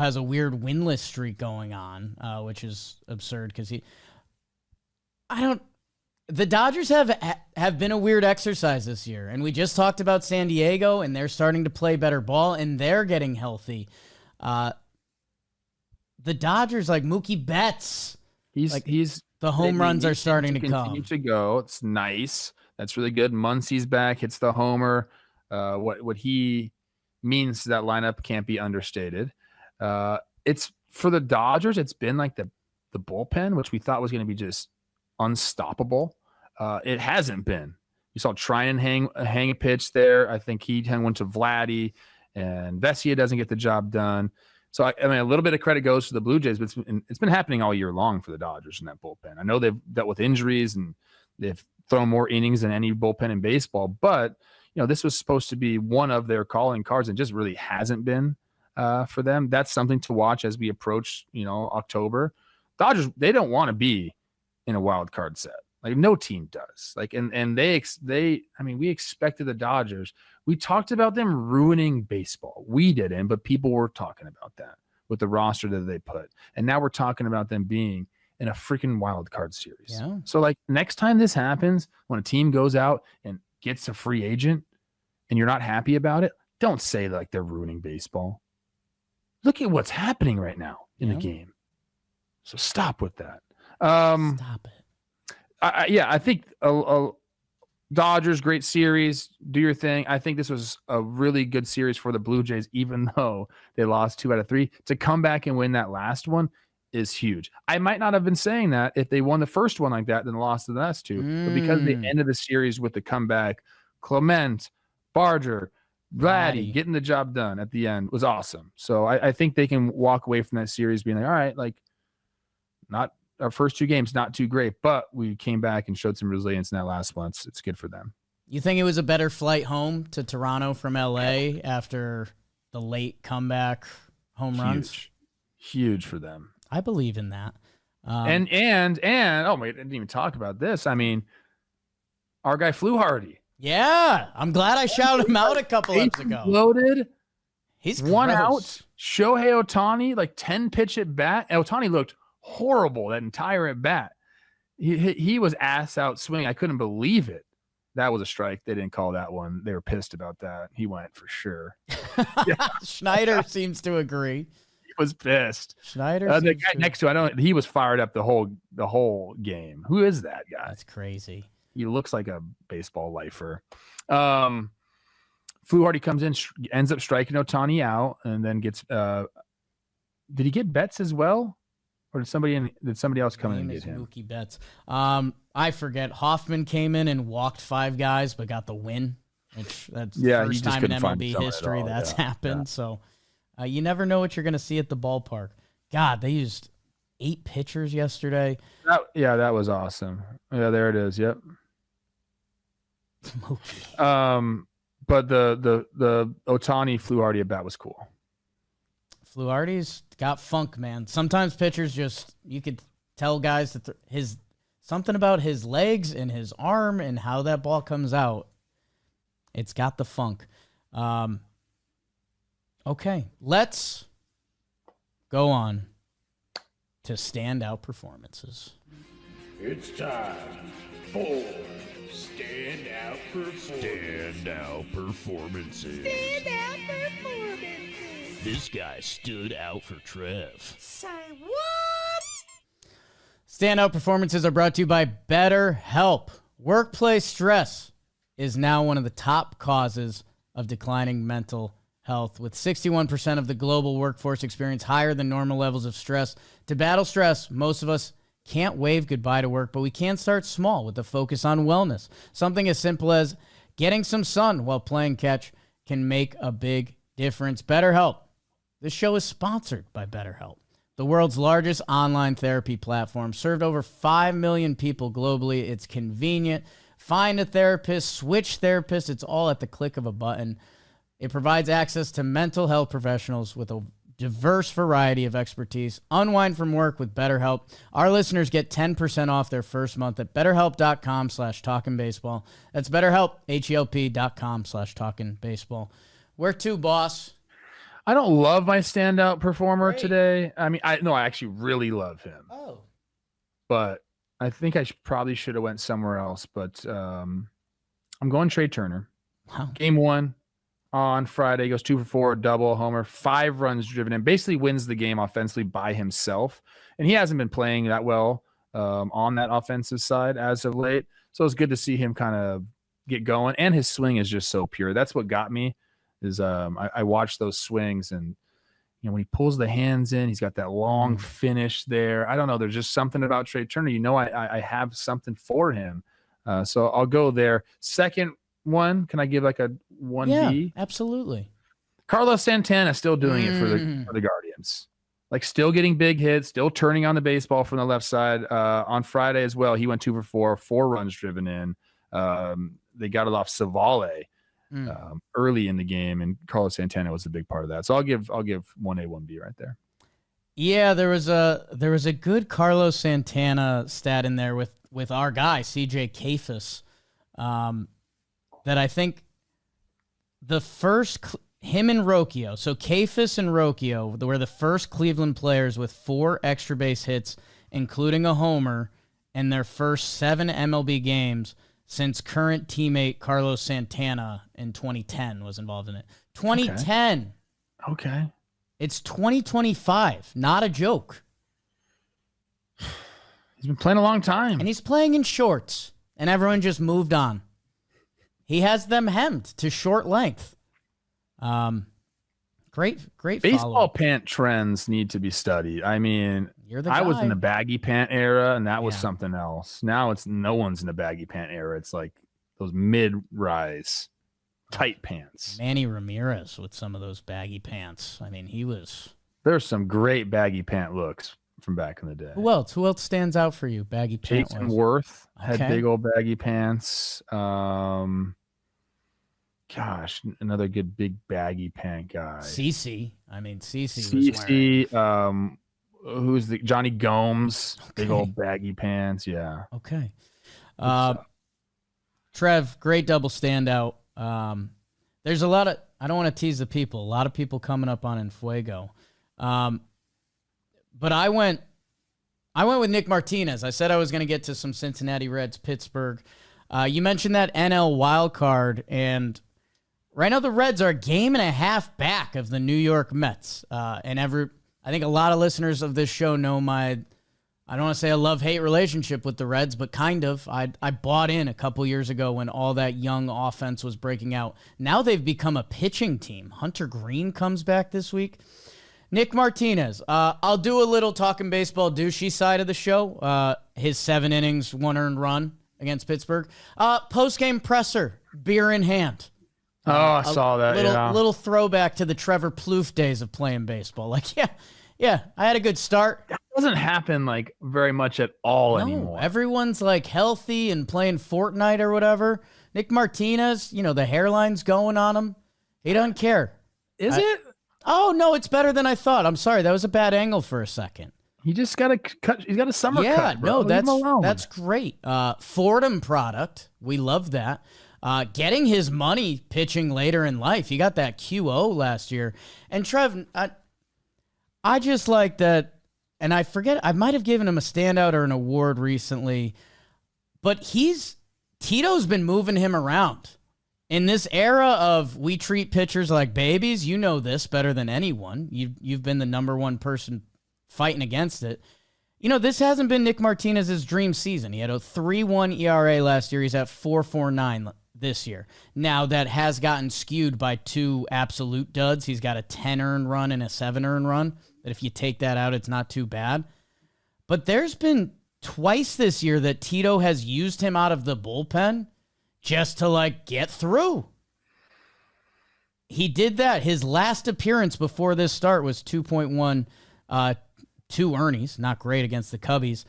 Speaker 1: has a weird winless streak going on, which is absurd because the Dodgers have been a weird exercise this year, and we just talked about San Diego, and they're starting to play better ball, and they're getting healthy. The Dodgers, like Mookie Betts, the home runs are starting to come.
Speaker 2: Continue to go. It's nice. That's really good. Muncie's back, hits the homer. What he means to that lineup can't be understated. It's for the Dodgers. It's been like the bullpen, which we thought was going to be just unstoppable. It hasn't been. You saw Trinan hang a pitch there. I think he went to Vladdy, and Vesia doesn't get the job done. So I mean, a little bit of credit goes to the Blue Jays, but it's been happening all year long for the Dodgers in that bullpen. I know they've dealt with injuries and they've thrown more innings than any bullpen in baseball, but this was supposed to be one of their calling cards and just really hasn't been for them. That's something to watch as we approach October. Dodgers, they don't want to be in a wild card set. Like, no team does. Like, and we expected the Dodgers. We talked about them ruining baseball. We didn't, but people were talking about that with the roster that they put. And now we're talking about them being in a freaking wild card series.
Speaker 1: Yeah.
Speaker 2: So like, next time this happens, when a team goes out and gets a free agent and you're not happy about it, don't say like they're ruining baseball. Look at what's happening right now in the game. So stop with that.
Speaker 1: Stop it.
Speaker 2: I think Dodgers, great series. Do your thing. I think this was a really good series for the Blue Jays, even though they lost 2 out of 3. To come back and win that last one is huge. I might not have been saying that if they won the first one like that, then lost the last 2. But because they ended the series with the comeback, Clement, Barger,
Speaker 1: Vladdy.
Speaker 2: getting the job done at the end was awesome. So I think they can walk away from that series being like, all right, like not our first 2 games, not too great, but we came back and showed some resilience in that last one. It's good for them.
Speaker 1: You think it was a better flight home to Toronto from LA after the late comeback home runs?
Speaker 2: Huge for them.
Speaker 1: I believe in that.
Speaker 2: And oh wait, I didn't even talk about this. I mean, our guy Fluharty.
Speaker 1: Yeah, I'm glad I shouted him out a couple episodes ago.
Speaker 2: Loaded.
Speaker 1: He's
Speaker 2: 1
Speaker 1: gross.
Speaker 2: out. Shohei Ohtani, like 10 pitch at bat. Ohtani looked horrible that entire at bat. He was ass out swing. I couldn't believe it. That was a strike. They didn't call that one. They were pissed about that. He went for sure.
Speaker 1: Schneider seems to agree.
Speaker 2: He was pissed.
Speaker 1: Schneider.
Speaker 2: The guy next to him, he was fired up the whole game. Who is that guy?
Speaker 1: That's crazy.
Speaker 2: He looks like a baseball lifer. Fluharty comes in, ends up striking Ohtani out, and then gets. Did he get Betts as well, or did somebody else come in and get him?
Speaker 1: Mookie Betts. I forget. Hoffman came in and walked 5 guys, but got the win. That's the first time in MLB history that's happened. Yeah. So you never know what you're going to see at the ballpark. God, they used 8 pitchers yesterday.
Speaker 2: That was awesome. Yeah, there it is. Yep. But the Ohtani Fluharty at bat was cool.
Speaker 1: Fluharty's got funk, man. Sometimes pitchers you could tell guys that something about his legs and his arm and how that ball comes out. It's got the funk. Okay, let's go on to standout performances.
Speaker 4: It's time for Standout Performances. Standout Performances. This guy stood out for Trev.
Speaker 5: Say what?
Speaker 1: Standout performances are brought to you by BetterHelp. Workplace stress is now one of the top causes of declining mental health, with 61% of the global workforce experience higher than normal levels of stress. To battle stress, most of us can't wave goodbye to work, but we can start small with a focus on wellness. Something as simple as getting some sun while playing catch can make a big difference. BetterHelp. This show is sponsored by BetterHelp, the world's largest online therapy platform. Served over 5 million people globally. It's convenient. Find a therapist, switch therapists. It's all at the click of a button. It provides access to mental health professionals with a diverse variety of expertise. Unwind from work with BetterHelp. Our listeners get 10% off their first month at BetterHelp.com/TalkinBaseball. That's BetterHelp, HELP.com/TalkinBaseball. Where to, boss?
Speaker 2: I don't love my standout performer today. I mean, I actually really love him.
Speaker 1: Oh.
Speaker 2: But I think I probably should have went somewhere else. But I'm going Trey Turner.
Speaker 1: Wow.
Speaker 2: Game 1 on Friday, goes 2 for 4, double, homer, 5 runs driven in, basically wins the game offensively by himself. And he hasn't been playing that well on that offensive side as of late. So it's good to see him kind of get going. And his swing is just so pure. That's what got me. I watched those swings, and when he pulls the hands in, he's got that long finish there. I don't know. There's just something about Trey Turner. I have something for him. So I'll go there. Second one, can I give like a 1B?
Speaker 1: Yeah, absolutely.
Speaker 2: Carlos Santana still doing it for the Guardians. Like still getting big hits, still turning on the baseball from the left side. On Friday as well, he went 2 for 4 runs driven in. They got it off Savale. Early in the game, and Carlos Santana was a big part of that. So I'll give 1A, 1B right there.
Speaker 1: Yeah, there was a good Carlos Santana stat in there with our guy CJ Kayfus, that I think the first him and Rocchio. So Kayfus and Rocchio were the first Cleveland players with 4 extra base hits, including a homer, in their first 7 MLB games since current teammate Carlos Santana in 2010 was involved in it. 2010.
Speaker 2: Okay.
Speaker 1: It's 2025. Not a joke.
Speaker 2: He's been playing a long time.
Speaker 1: And he's playing in shorts. And everyone just moved on. He has them hemmed to short length. Great
Speaker 2: baseball
Speaker 1: follow-up.
Speaker 2: pant trends need to be studied. I mean, I was in the baggy pant era, and that was something else. Now no one's in the baggy pant era. It's like those mid-rise. tight pants.
Speaker 1: Manny Ramirez with some of those baggy pants. I mean, he was.
Speaker 2: There's some great baggy pant looks from back in the day.
Speaker 1: Who else? Who else stands out for you? Baggy pants.
Speaker 2: Jason Worth had
Speaker 1: Okay.
Speaker 2: big old baggy pants. Gosh, another good big baggy pant guy.
Speaker 1: CC. I mean, CC was
Speaker 2: CC.
Speaker 1: wearing.
Speaker 2: Who's the Johnny Gomes? Big
Speaker 1: Okay.
Speaker 2: old baggy pants. Yeah.
Speaker 1: Okay. Trev, great double standout. There's a lot of, I don't want to tease the people, a lot of people coming up on Enfuego. But I went with Nick Martinez. I said I was going to get to some Cincinnati Reds, Pittsburgh. You mentioned that NL wild card, and right now the Reds are a game and a half back of the New York Mets. I think a lot of listeners of this show know I don't want to say a love-hate relationship with the Reds, but kind of. I bought in a couple years ago when all that young offense was breaking out. Now they've become a pitching team. Hunter Green comes back this week. Nick Martinez. I'll do a little talking baseball douchey side of the show. His 7 innings, 1 earned run against Pittsburgh. Post-game presser, beer in hand.
Speaker 2: I saw that.
Speaker 1: Little throwback to the Trevor Plouffe days of playing baseball. Like, yeah, I had a good start.
Speaker 2: That doesn't happen like very much at all anymore.
Speaker 1: Everyone's like healthy and playing Fortnite or whatever. Nick Martinez, the hairline's going on him. He doesn't care.
Speaker 2: Is it?
Speaker 1: Oh, no, it's better than I thought. I'm sorry. That was a bad angle for a second.
Speaker 2: He just got a cut. He's got a summer cut. Bro.
Speaker 1: No, that's great. Fordham product. We love that. Getting his money pitching later in life. He got that QO last year. And Trev, I just like that, and I forget, I might have given him a standout or an award recently, but Tito's been moving him around. In this era of we treat pitchers like babies, you know this better than anyone. You've been the number one person fighting against it. This hasn't been Nick Martinez's dream season. He had a 3.1 ERA last year. He's at 4.49 this year. Now that has gotten skewed by 2 absolute duds. He's got a 10 earned run and a 7 earned run. That if you take that out, it's not too bad. But there's been twice this year that Tito has used him out of the bullpen just to get through. He did that. His last appearance before this start was 2.1, 2 earnings, not great against the Cubbies.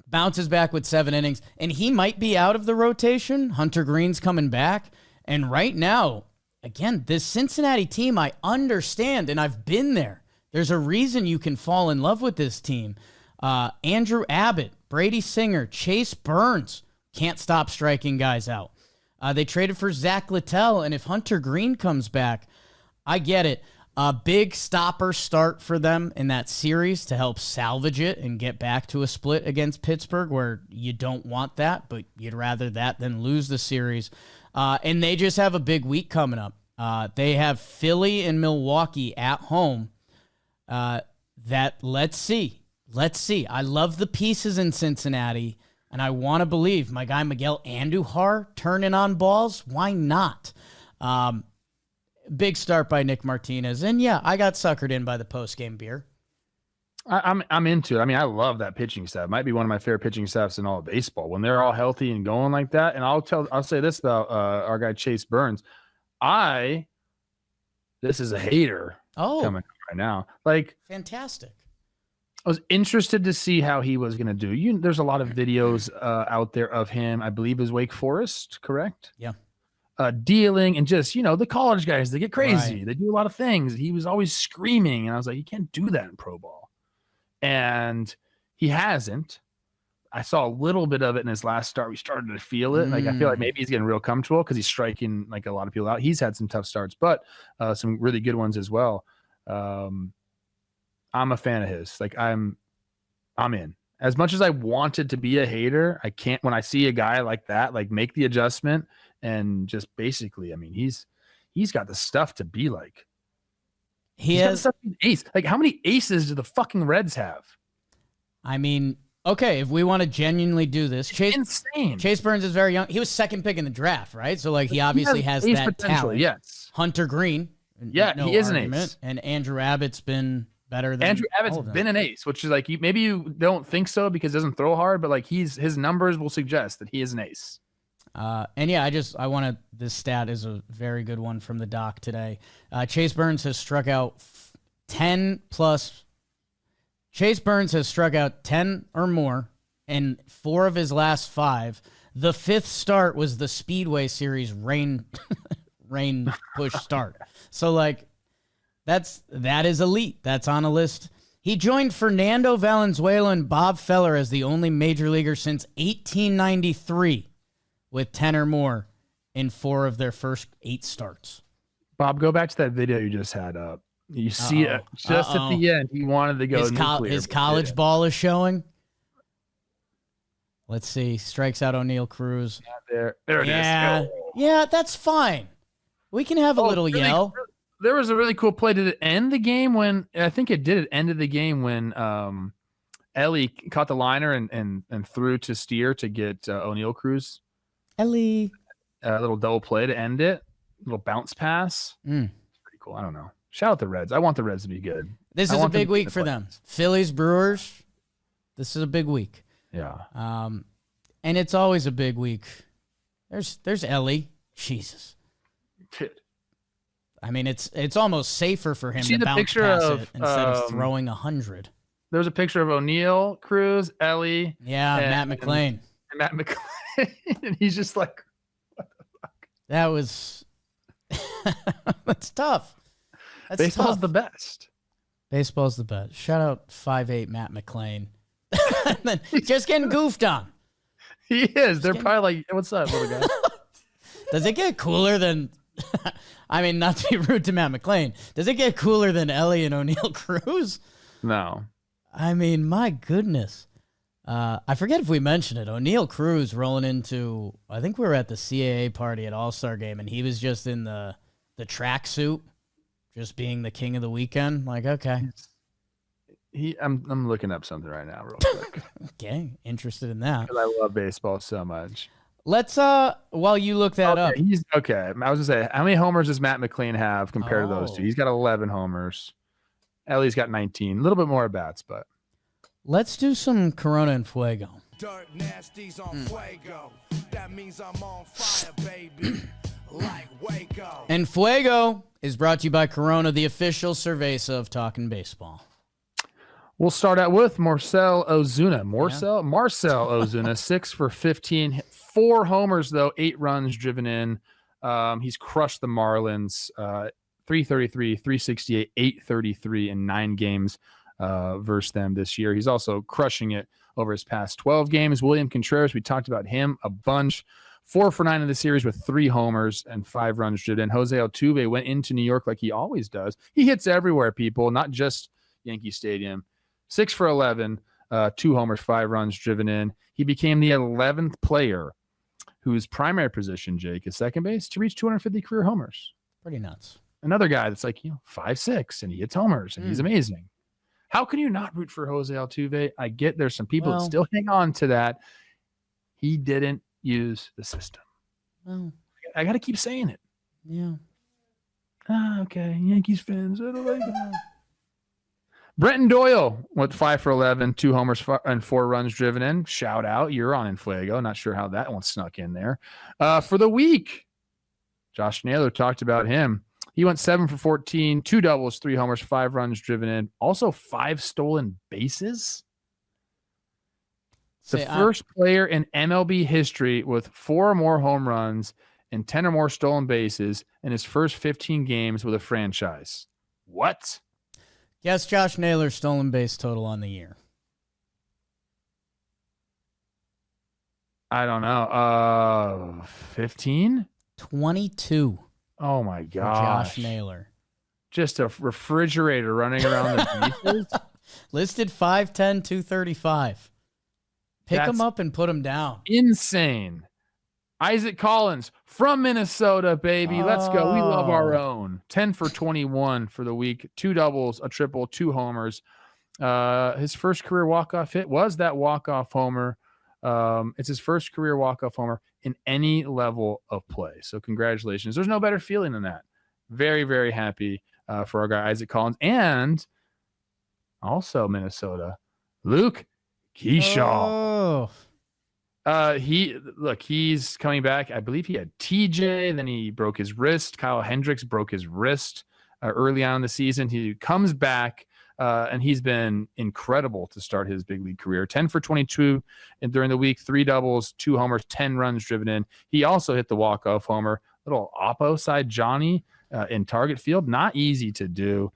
Speaker 1: Bounces back with 7 innings, and he might be out of the rotation. Hunter Green's coming back. And right now, again, this Cincinnati team, I understand, and I've been there. There's a reason you can fall in love with this team. Andrew Abbott, Brady Singer, Chase Burns can't stop striking guys out. They traded for Zach Littell, and if Hunter Green comes back, I get it. A big stopper start for them in that series to help salvage it and get back to a split against Pittsburgh where you don't want that, but you'd rather that than lose the series. And they just have a big week coming up. They have Philly and Milwaukee at home. Let's see. I love the pieces in Cincinnati, and I want to believe my guy Miguel Andujar turning on balls. Why not? Big start by Nick Martinez. And yeah, I got suckered in by the post-game beer.
Speaker 2: I'm into it. I mean, I love that pitching staff. Might be one of my favorite pitching staffs in all of baseball. When they're all healthy and going like that. And I'll say this about our guy Chase Burns. This is a hater coming right now.
Speaker 1: Fantastic.
Speaker 2: I was interested to see how he was going to do. There's a lot of videos out there of him. I believe is Wake Forest, correct?
Speaker 1: Yeah.
Speaker 2: Dealing and just, the college guys, they get crazy.
Speaker 1: Right.
Speaker 2: They do a lot of things. He was always screaming. And I was like, you can't do that in pro ball. And he hasn't. I saw a little bit of it in his last start. We started to feel it. I feel like maybe he's getting real comfortable because he's striking a lot of people out. He's had some tough starts, but some really good ones as well. I'm a fan of his. I'm in. As much as I wanted to be a hater, I can't. When I see a guy like that, make the adjustment and just basically, he's got the stuff to be like. He's got the stuff to be an ace. How many aces do the fucking Reds have?
Speaker 1: Okay, if we want to genuinely do this,
Speaker 2: insane.
Speaker 1: Chase Burns is very young. He was second pick in the draft, right? So he obviously has that
Speaker 2: potential.
Speaker 1: talent.
Speaker 2: Yes.
Speaker 1: Hunter Green.
Speaker 2: Yeah, he is an ace.
Speaker 1: And Andrew Abbott's been better than
Speaker 2: Andrew Abbott's been an ace, which is maybe you don't think so because he doesn't throw hard, but his numbers will suggest that he is an ace.
Speaker 1: And yeah, this stat is a very good one from the doc today. Chase Burns has struck out 10 or more in 4 of his last 5. The 5th start was the Speedway Series rain push start. So that is elite. That's on a list. He joined Fernando Valenzuela and Bob Feller as the only major leaguer since 1893 with 10 or more in 4 of their first 8 starts.
Speaker 2: Bob, go back to that video you just had up. You see it just at the end. He wanted to go nuclear.
Speaker 1: His college ball is showing. Let's see. Strikes out O'Neal Cruz.
Speaker 2: There it is.
Speaker 1: Yeah, that's fine. We can have a little yell.
Speaker 2: There was a really cool play. Did it end the game when I think it did? It ended the game when Ellie caught the liner and threw to Steer to get O'Neal Cruz.
Speaker 1: Ellie.
Speaker 2: A little double play to end it. A little bounce pass. Pretty cool. I don't know. Shout out the Reds. I want the Reds to be good.
Speaker 1: This is a big week for them. Phillies, Brewers. This is a big week.
Speaker 2: Yeah.
Speaker 1: And it's always a big week. There's Ellie. Jesus. I mean, it's almost safer for him to bounce pass it instead of throwing 100.
Speaker 2: There's a picture of O'Neal Cruz, Ellie.
Speaker 1: Yeah, Matt McClain.
Speaker 2: And Matt McClain. And he's just like, what the fuck?
Speaker 1: That was that's tough.
Speaker 2: Baseball's the best.
Speaker 1: Baseball's the best. Shout out 5'8" Matt McClain. Then just getting goofed on.
Speaker 2: He is. They're probably like, what's up, little guy?
Speaker 1: Does it get cooler than I mean, not to be rude to Matt McClain. Does it get cooler than Ellie and O'Neal Cruz?
Speaker 2: No.
Speaker 1: I mean, my goodness. I forget if we mentioned it. O'Neal Cruz rolling into, I think we were at the CAA party at All-Star Game, and he was just in the tracksuit, just being the king of the weekend. Like, okay.
Speaker 2: I'm looking up something right now real quick.
Speaker 1: Okay, interested in that.
Speaker 2: Because I love baseball so much.
Speaker 1: Let's, while you look that up.
Speaker 2: He's okay. I was going to say, how many homers does Matt McClain have compared to those two? He's got 11 homers. Ellie's got 19. A little bit more at bats, but.
Speaker 1: Let's do some Corona and Fuego.
Speaker 5: Dirt nasties on Fuego. That means I'm on fire, baby. Like Waco.
Speaker 1: And Fuego is brought to you by Corona, the official cerveza of Talkin' Baseball.
Speaker 2: We'll start out with Marcell Ozuna. Marcell Ozuna, 6 for 15. 4 homers, though, 8 runs driven in. He's crushed the Marlins. 333, 368, 833 in 9 games versus them this year. He's also crushing it over his past 12 games. William Contreras, we talked about him a bunch. 4 for 9 in the series with 3 homers and 5 runs driven in. Jose Altuve went into New York like he always does. He hits everywhere, people, not just Yankee Stadium. 6 for 11, 2 homers, 5 runs driven in. He became the 11th player whose primary position, Jake, is second base to reach 250 career homers.
Speaker 1: Pretty nuts.
Speaker 2: Another guy that's like, 5'6", and he hits homers, and he's amazing. How can you not root for Jose Altuve? I get there's some people that still hang on to that. He didn't use the system.
Speaker 1: Well,
Speaker 2: I got to keep saying it.
Speaker 1: Yeah.
Speaker 2: Okay. Yankees fans. I don't like that. Brenton Doyle went 5 for 11, 2 homers and 4 runs driven in. Shout out. You're on in Fuego. Not sure how that one snuck in there. For the week, Josh Naylor talked about him. He went 7 for 14, 2 doubles, 3 homers, 5 runs driven in. Also 5 stolen bases. The first player in MLB history with 4 or more home runs and 10 or more stolen bases in his first 15 games with a franchise. What?
Speaker 1: Guess Josh Naylor's stolen base total on the year.
Speaker 2: I don't know. 15?
Speaker 1: 22.
Speaker 2: Oh, my gosh.
Speaker 1: Josh Naylor.
Speaker 2: Just a refrigerator running around the beaches?
Speaker 1: Listed 5'10", 235. Pick him up and put him down.
Speaker 2: Insane. Isaac Collins from Minnesota, baby. Let's go. We love our own. 10 for 21 for the week. 2 doubles, a triple, 2 homers. His first career walk-off hit was that walk-off homer. It's his first career walk-off homer in any level of play. So congratulations. There's no better feeling than that. Very, very happy for our guy Isaac Collins. And also Minnesota, Luke Keyshaw. He's coming back. I believe he had TJ, then he broke his wrist. Kyle Hendricks broke his wrist early on in the season. He comes back, and he's been incredible to start his big league career. 10 for 22 and during the week, 3 doubles, 2 homers, 10 runs driven in. He also hit the walk-off homer. Little oppo side Johnny in target field. Not easy to do.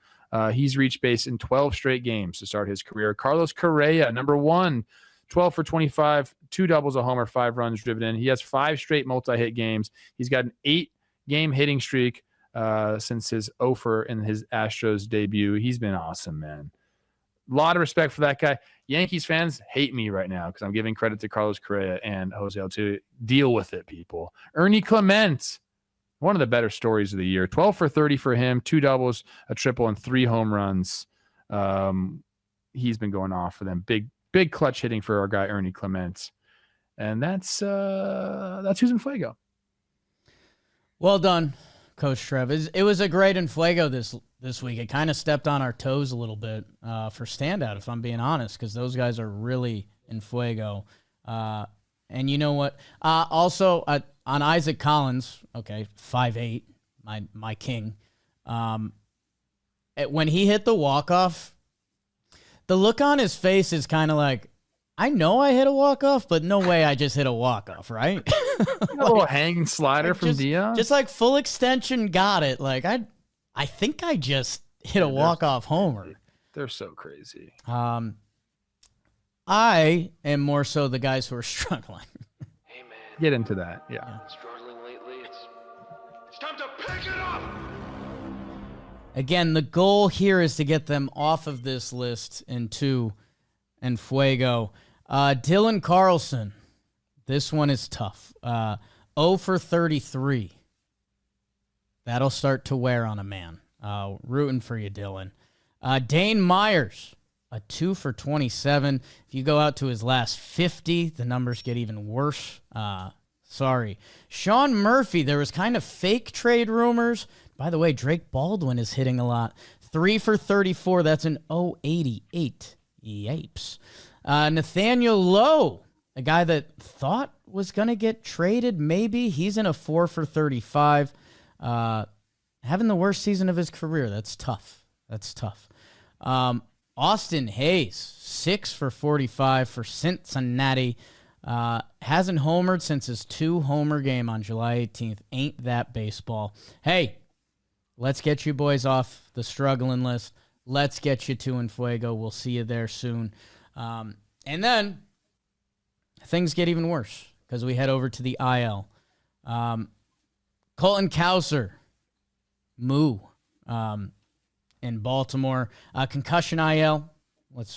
Speaker 2: He's reached base in 12 straight games to start his career. Carlos Correa, number 1, 12 for 25, 2 doubles, a homer, 5 runs driven in. He has 5 straight multi-hit games. He's got an 8-game hitting streak since his offer in his Astros debut. He's been awesome, man. A lot of respect for that guy. Yankees fans hate me right now because I'm giving credit to Carlos Correa and Jose Altuve. Deal with it, people. Ernie Clement, one of the better stories of the year. 12 for 30 for him, 2 doubles, a triple, and 3 home runs. He's been going off for them. Big clutch hitting for our guy Ernie Clement. And that's who's in Fuego.
Speaker 1: Well done, Coach Trev. It was a great in Fuego this week. It kind of stepped on our toes a little bit for Standout, if I'm being honest, because those guys are really in Fuego. And you know what? Also, on Isaac Collins, okay, 5'8", my king. When he hit the walk-off, the look on his face is kind of like, I know I hit a walk-off, but no way I just hit a walk-off, right?
Speaker 2: A little hanging slider from Dion.
Speaker 1: Just like full extension, got it. Like, I think I just hit a walk-off homer.
Speaker 2: They're so crazy.
Speaker 1: I am more so the guys who are struggling.
Speaker 6: Hey, man.
Speaker 2: Get into that, yeah.
Speaker 6: Struggling lately. It's time to pick it up.
Speaker 1: Again, the goal here is to get them off of this list into and Fuego. Dylan Carlson, this one is tough. 0 for 33. That'll start to wear on a man. Rooting for you, Dylan. Dane Myers, a 2 for 27. If you go out to his last 50, the numbers get even worse. Sorry. Sean Murphy, there was kind of fake trade rumors. By the way, Drake Baldwin is hitting a lot. 3 for 34. That's an 088. Yipes. Nathaniel Lowe, a guy that thought was going to get traded, maybe. He's in a 4 for 35. Having the worst season of his career. That's tough. Austin Hayes, 6 for 45 for Cincinnati. Hasn't homered since his 2-homer game on July 18th. Ain't that baseball. Hey, let's get you boys off the struggling list. Let's get you to Fuego. We'll see you there soon. And then things get even worse because we head over to the IL. Colton Cowser, Moo, in Baltimore. Concussion IL.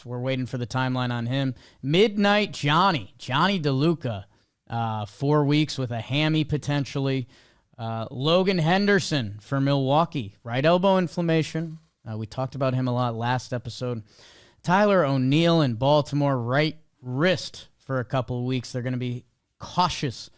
Speaker 1: We're waiting for the timeline on him. Midnight Johnny DeLuca, 4 weeks with a hammy potentially. Logan Henderson for Milwaukee, right elbow inflammation. We talked about him a lot last episode. Tyler O'Neill in Baltimore, right wrist for a couple of weeks. They're going to be cautious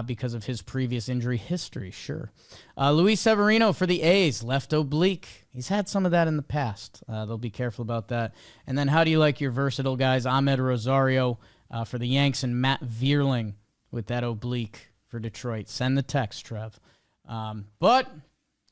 Speaker 1: because of his previous injury history, sure. Luis Severino for the A's, left oblique. He's had some of that in the past. They'll be careful about that. And then how do you like your versatile guys? Ahmed Rosario for the Yanks and Matt Vierling with that oblique for Detroit. Send the text, Trev. But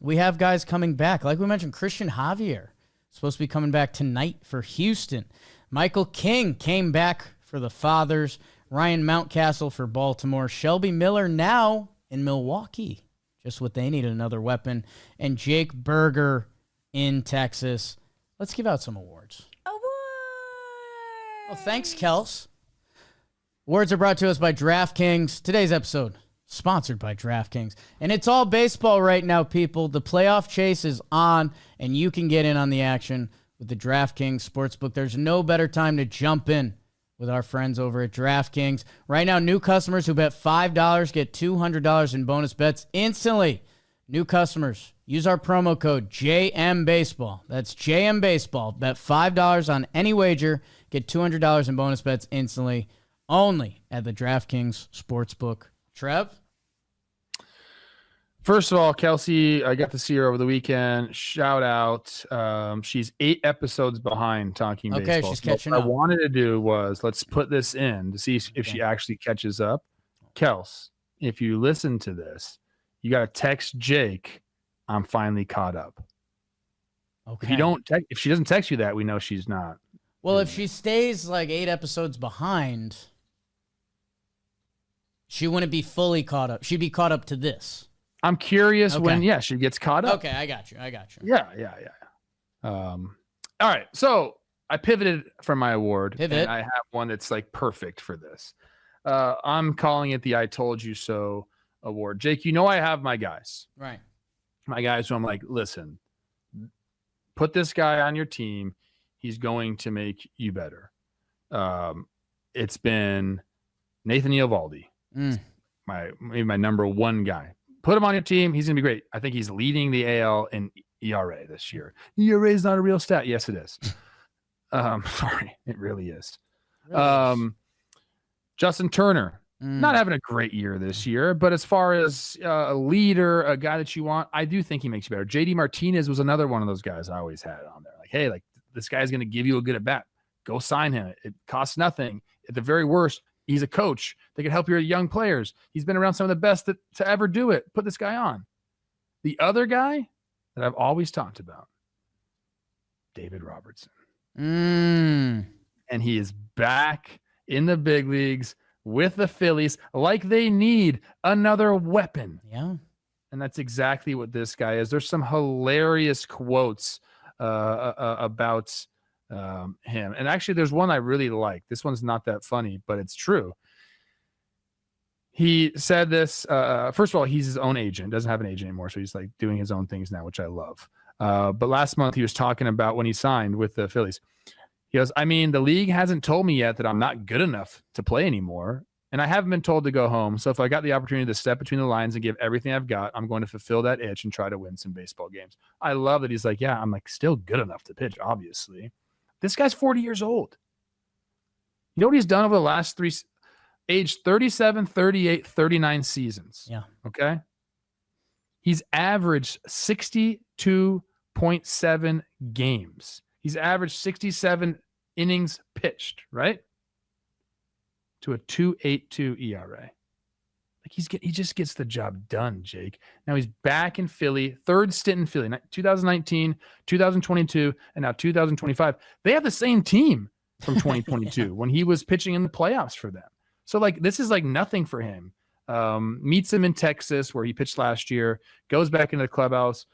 Speaker 1: we have guys coming back. Like we mentioned, Christian Javier supposed to be coming back tonight for Houston. Michael King came back for the Fathers. Ryan Mountcastle for Baltimore. Shelby Miller now in Milwaukee. Just what they needed, another weapon. And Jake Berger in Texas. Let's give out some awards. Well, thanks, Kels. Awards are brought to us by DraftKings. Today's episode sponsored by DraftKings. And it's all baseball right now, people. The playoff chase is on, and you can get in on the action with the DraftKings Sportsbook. There's no better time to jump in with our friends over at DraftKings. Right now, new customers who bet $5 get $200 in bonus bets instantly. New customers, use our promo code JMBaseball. That's JMBaseball. Bet $5 on any wager, get $200 in bonus bets instantly, only at the DraftKings Sportsbook. Trev?
Speaker 2: First of all, Kelsey, I got to see her over the weekend. Shout out. She's 8 episodes behind Talking
Speaker 1: Okay,
Speaker 2: Baseball.
Speaker 1: she's
Speaker 2: So
Speaker 1: catching
Speaker 2: what
Speaker 1: up.
Speaker 2: I wanted to do was let's put this in to see if she actually catches up. Kels, if you listen to this, you got to text Jake, I'm finally caught up.
Speaker 1: Okay.
Speaker 2: If she doesn't text you that, we know she's not.
Speaker 1: Well, if she stays like 8 episodes behind, she wouldn't be fully caught up. She'd be caught up to this.
Speaker 2: I'm curious
Speaker 1: Okay.
Speaker 2: when, she gets caught up.
Speaker 1: Okay, I got you.
Speaker 2: Yeah. All right. So I pivoted from my award.
Speaker 1: Pivot.
Speaker 2: And I have one that's like perfect for this. I'm calling it the I Told You So award. Jake, I have my guys.
Speaker 1: Right.
Speaker 2: My guys who I'm like, listen, put this guy on your team. He's going to make you better. It's been Nathan Eovaldi. Maybe my number one guy. Put him on your team. He's going to be great. I think he's leading the AL in ERA this year. ERA is not a real stat. Yes, it is. Sorry, it really is. Justin Turner, not having a great year this year, but as far as a leader, a guy that you want, I do think he makes you better. JD Martinez was another one of those guys I always had on there. Like, hey, like this guy's going to give you a good at bat. Go sign him. It costs nothing. At the very worst, he's a coach that can help your young players. He's been around some of the best to ever do it. Put this guy on. The other guy that I've always talked about, David Robertson. And he is back in the big leagues with the Phillies like they need another weapon.
Speaker 1: Yeah.
Speaker 2: And that's exactly what this guy is. There's some hilarious quotes about him. And actually, there's one I really like. This one's not that funny, but it's true. He said this. First of all, he's his own agent. Doesn't have an agent anymore, so he's like doing his own things now, which I love. But last month, he was talking about when he signed with the Phillies. He goes, I mean, the league hasn't told me yet that I'm not good enough to play anymore. And I haven't been told to go home. So if I got the opportunity to step between the lines and give everything I've got, I'm going to fulfill that itch and try to win some baseball games. I love that he's like, yeah, I'm like still good enough to pitch, obviously. This guy's 40 years old. You know what he's done over the last 3, age 37, 38, 39 seasons?
Speaker 1: Yeah.
Speaker 2: Okay. He's averaged 62.7 games. He's averaged 67 innings pitched, right? To a 2.82 ERA. Like he just gets the job done, Jake. Now he's back in Philly, third stint in Philly, 2019, 2022, and now 2025. They have the same team from 2022 when he was pitching in the playoffs for them. So like this is like nothing for him. Meets him in Texas where he pitched last year, goes back into the clubhouse.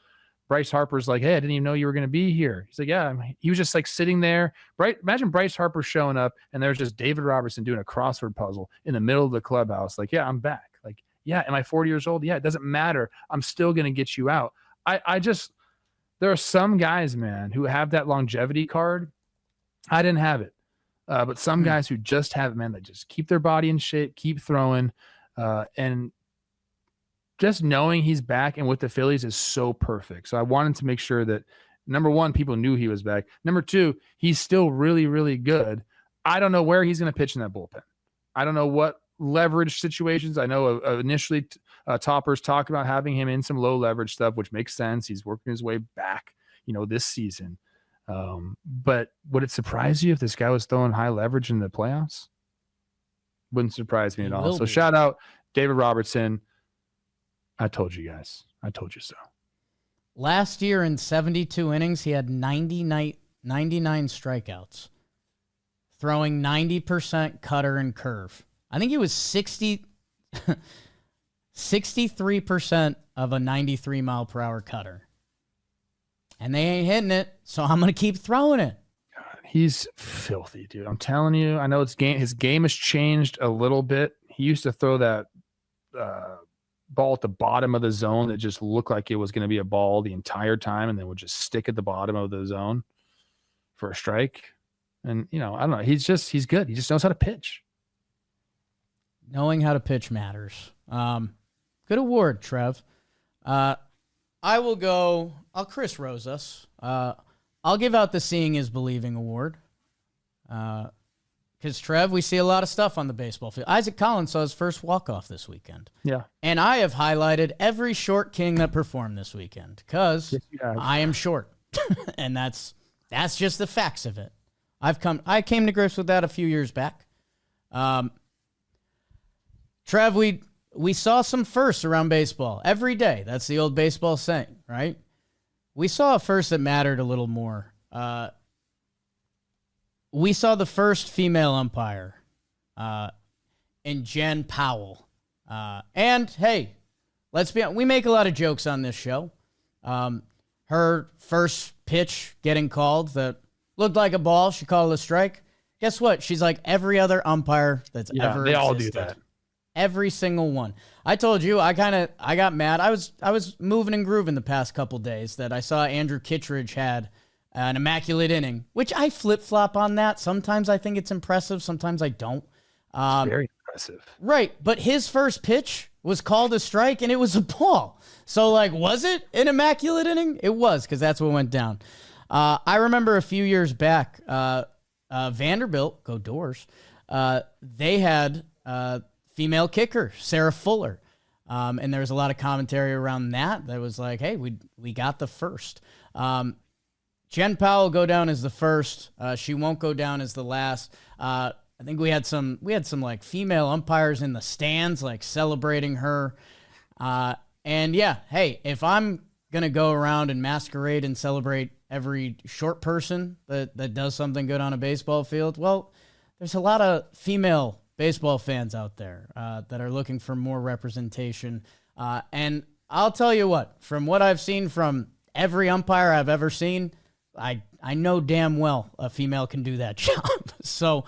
Speaker 2: Bryce Harper's like, hey, I didn't even know you were going to be here. He's like, yeah. He was just like sitting there. Imagine Bryce Harper showing up and there's just David Robertson doing a crossword puzzle in the middle of the clubhouse. Like, yeah, I'm back. Like, yeah, am I 40 years old? Yeah, it doesn't matter. I'm still going to get you out. There are some guys, man, who have that longevity card. I didn't have it. But some guys who just have it, man, that just keep their body in shape, keep throwing, and just knowing he's back and with the Phillies is so perfect. So I wanted to make sure that, number one, people knew he was back. Number two, he's still really, really good. I don't know where he's going to pitch in that bullpen. I don't know what leverage situations. I know initially Toppers talked about having him in some low leverage stuff, which makes sense. He's working his way back, this season. But would it surprise you if this guy was throwing high leverage in the playoffs? Wouldn't surprise me at all. So shout out David Robertson. I told you guys. I told you so.
Speaker 1: Last year in 72 innings, he had 99 strikeouts, throwing 90% cutter and curve. I think he was 63% of a 93 mile per hour cutter. And they ain't hitting it, so I'm going to keep throwing it.
Speaker 2: God, he's filthy, dude. I'm telling you. I know his game has changed a little bit. He used to throw that ball at the bottom of the zone that just looked like it was going to be a ball the entire time and then would just stick at the bottom of the zone for a strike. And, I don't know. He's good. He just knows how to pitch.
Speaker 1: Knowing how to pitch matters. Good award, Trev. I'll Chris Rose us. I'll give out the Seeing is Believing award. because Trev, we see a lot of stuff on the baseball field. Isaac Collins saw his first walk-off this weekend.
Speaker 2: Yeah.
Speaker 1: And I have highlighted every short king that performed this weekend because I am short. And that's just the facts of it. I came to grips with that a few years back. Trev, we saw some firsts around baseball every day. That's the old baseball saying, right? We saw a first that mattered a little more. We saw the first female umpire in Jen Powell. And, hey, let's be honest, we make a lot of jokes on this show. Her first pitch getting called that looked like a ball, she called it a strike. Guess what? She's like every other umpire that's ever
Speaker 2: they all do
Speaker 1: existed.
Speaker 2: that.
Speaker 1: Every single one. I told you, I got mad. I was moving and grooving the past couple days that I saw Andrew Kittredge had an immaculate inning, which I flip-flop on that. Sometimes I think it's impressive. Sometimes I don't.
Speaker 2: Very impressive.
Speaker 1: Right, but his first pitch was called a strike, and it was a ball. So, was it an immaculate inning? It was, because that's what went down. I remember a few years back, Vanderbilt, go Doors, they had female kicker, Sarah Fuller. And there was a lot of commentary around that was like, hey, we got the first. Jen Powell go down as the first. She won't go down as the last. I think we had some female umpires in the stands celebrating her. And yeah, hey, if I'm gonna go around and masquerade and celebrate every short person that does something good on a baseball field, well, there's a lot of female baseball fans out there that are looking for more representation. And I'll tell you what, from what I've seen from every umpire I've ever seen, I know damn well a female can do that job. So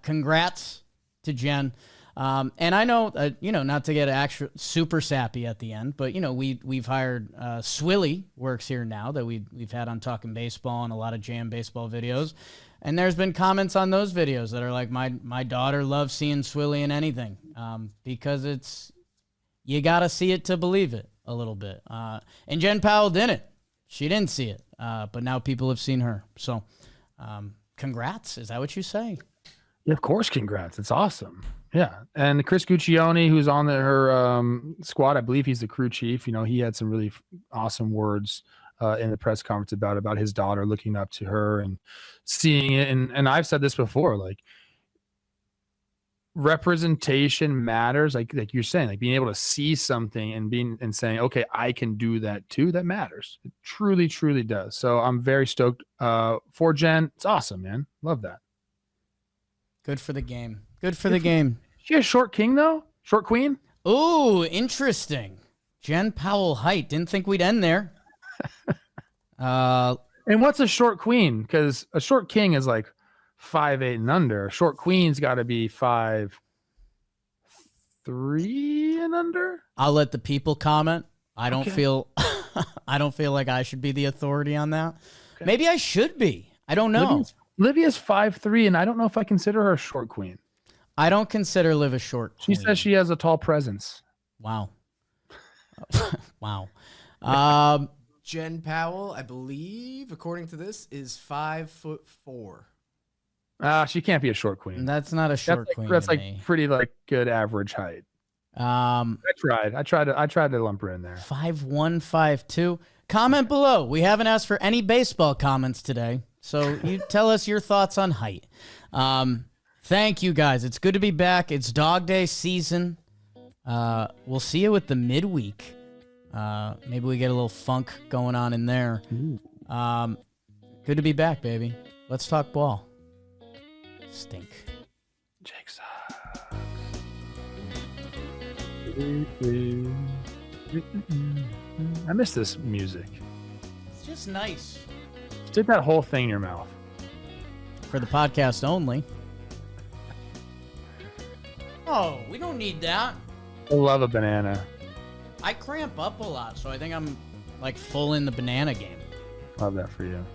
Speaker 1: congrats to Jen. And I know, not to get actual super sappy at the end, but, we've hired Swilly works here now that we've had on Talkin Baseball and a lot of Jam Baseball videos. And there's been comments on those videos that are like, my daughter loves seeing Swilly in anything because you got to see it to believe it a little bit. And Jen Powell didn't. She didn't see it, but now people have seen her. So congrats. Is that what you say?
Speaker 2: Yeah, of course, congrats. It's awesome. Yeah, and Chris Guccione, who's on her squad, I believe he's the crew chief. He had some really awesome words in the press conference about his daughter, looking up to her and seeing it. And I've said this before, representation matters. Like you're saying, being able to see something and saying, okay, I can do that too. That matters. It truly, truly does. So I'm very stoked for Jen. It's awesome, man. Love that.
Speaker 1: Good for the game. Good for the game.
Speaker 2: She a short king though? Short queen?
Speaker 1: Ooh, interesting. Jen Powell height. Didn't think we'd end there.
Speaker 2: And what's a short queen? Because a short king is 5'8" and under. A short queen's got to be 5'3" and under. I'll
Speaker 1: let the people comment. I don't feel like I should be the authority on that. Okay. Maybe I should be. I don't know.
Speaker 2: Livia's 5'3", and I don't know if I consider her a short queen.
Speaker 1: I don't consider Liv a short queen.
Speaker 2: She says she has a tall presence.
Speaker 1: Wow. Wow.
Speaker 3: Jen Powell, I believe, according to this, is 5'4".
Speaker 2: She can't be a short queen.
Speaker 1: That's not a short queen.
Speaker 2: That's pretty good average height. I tried to lump her in there.
Speaker 1: 5'1", 5'2". Comment below. We haven't asked for any baseball comments today, so you tell us your thoughts on height. Thank you guys. It's good to be back. It's Dog Day season. We'll see you with the midweek. Maybe we get a little funk going on in there. Good to be back, baby. Let's talk ball. Stink.
Speaker 2: Jake sucks. I miss this music.
Speaker 1: It's just nice.
Speaker 2: Stick that whole thing in your mouth.
Speaker 1: For the podcast only. Oh, we don't need that.
Speaker 2: I love a banana.
Speaker 1: I cramp up a lot, so I think I'm full in the banana game.
Speaker 2: Love that for you.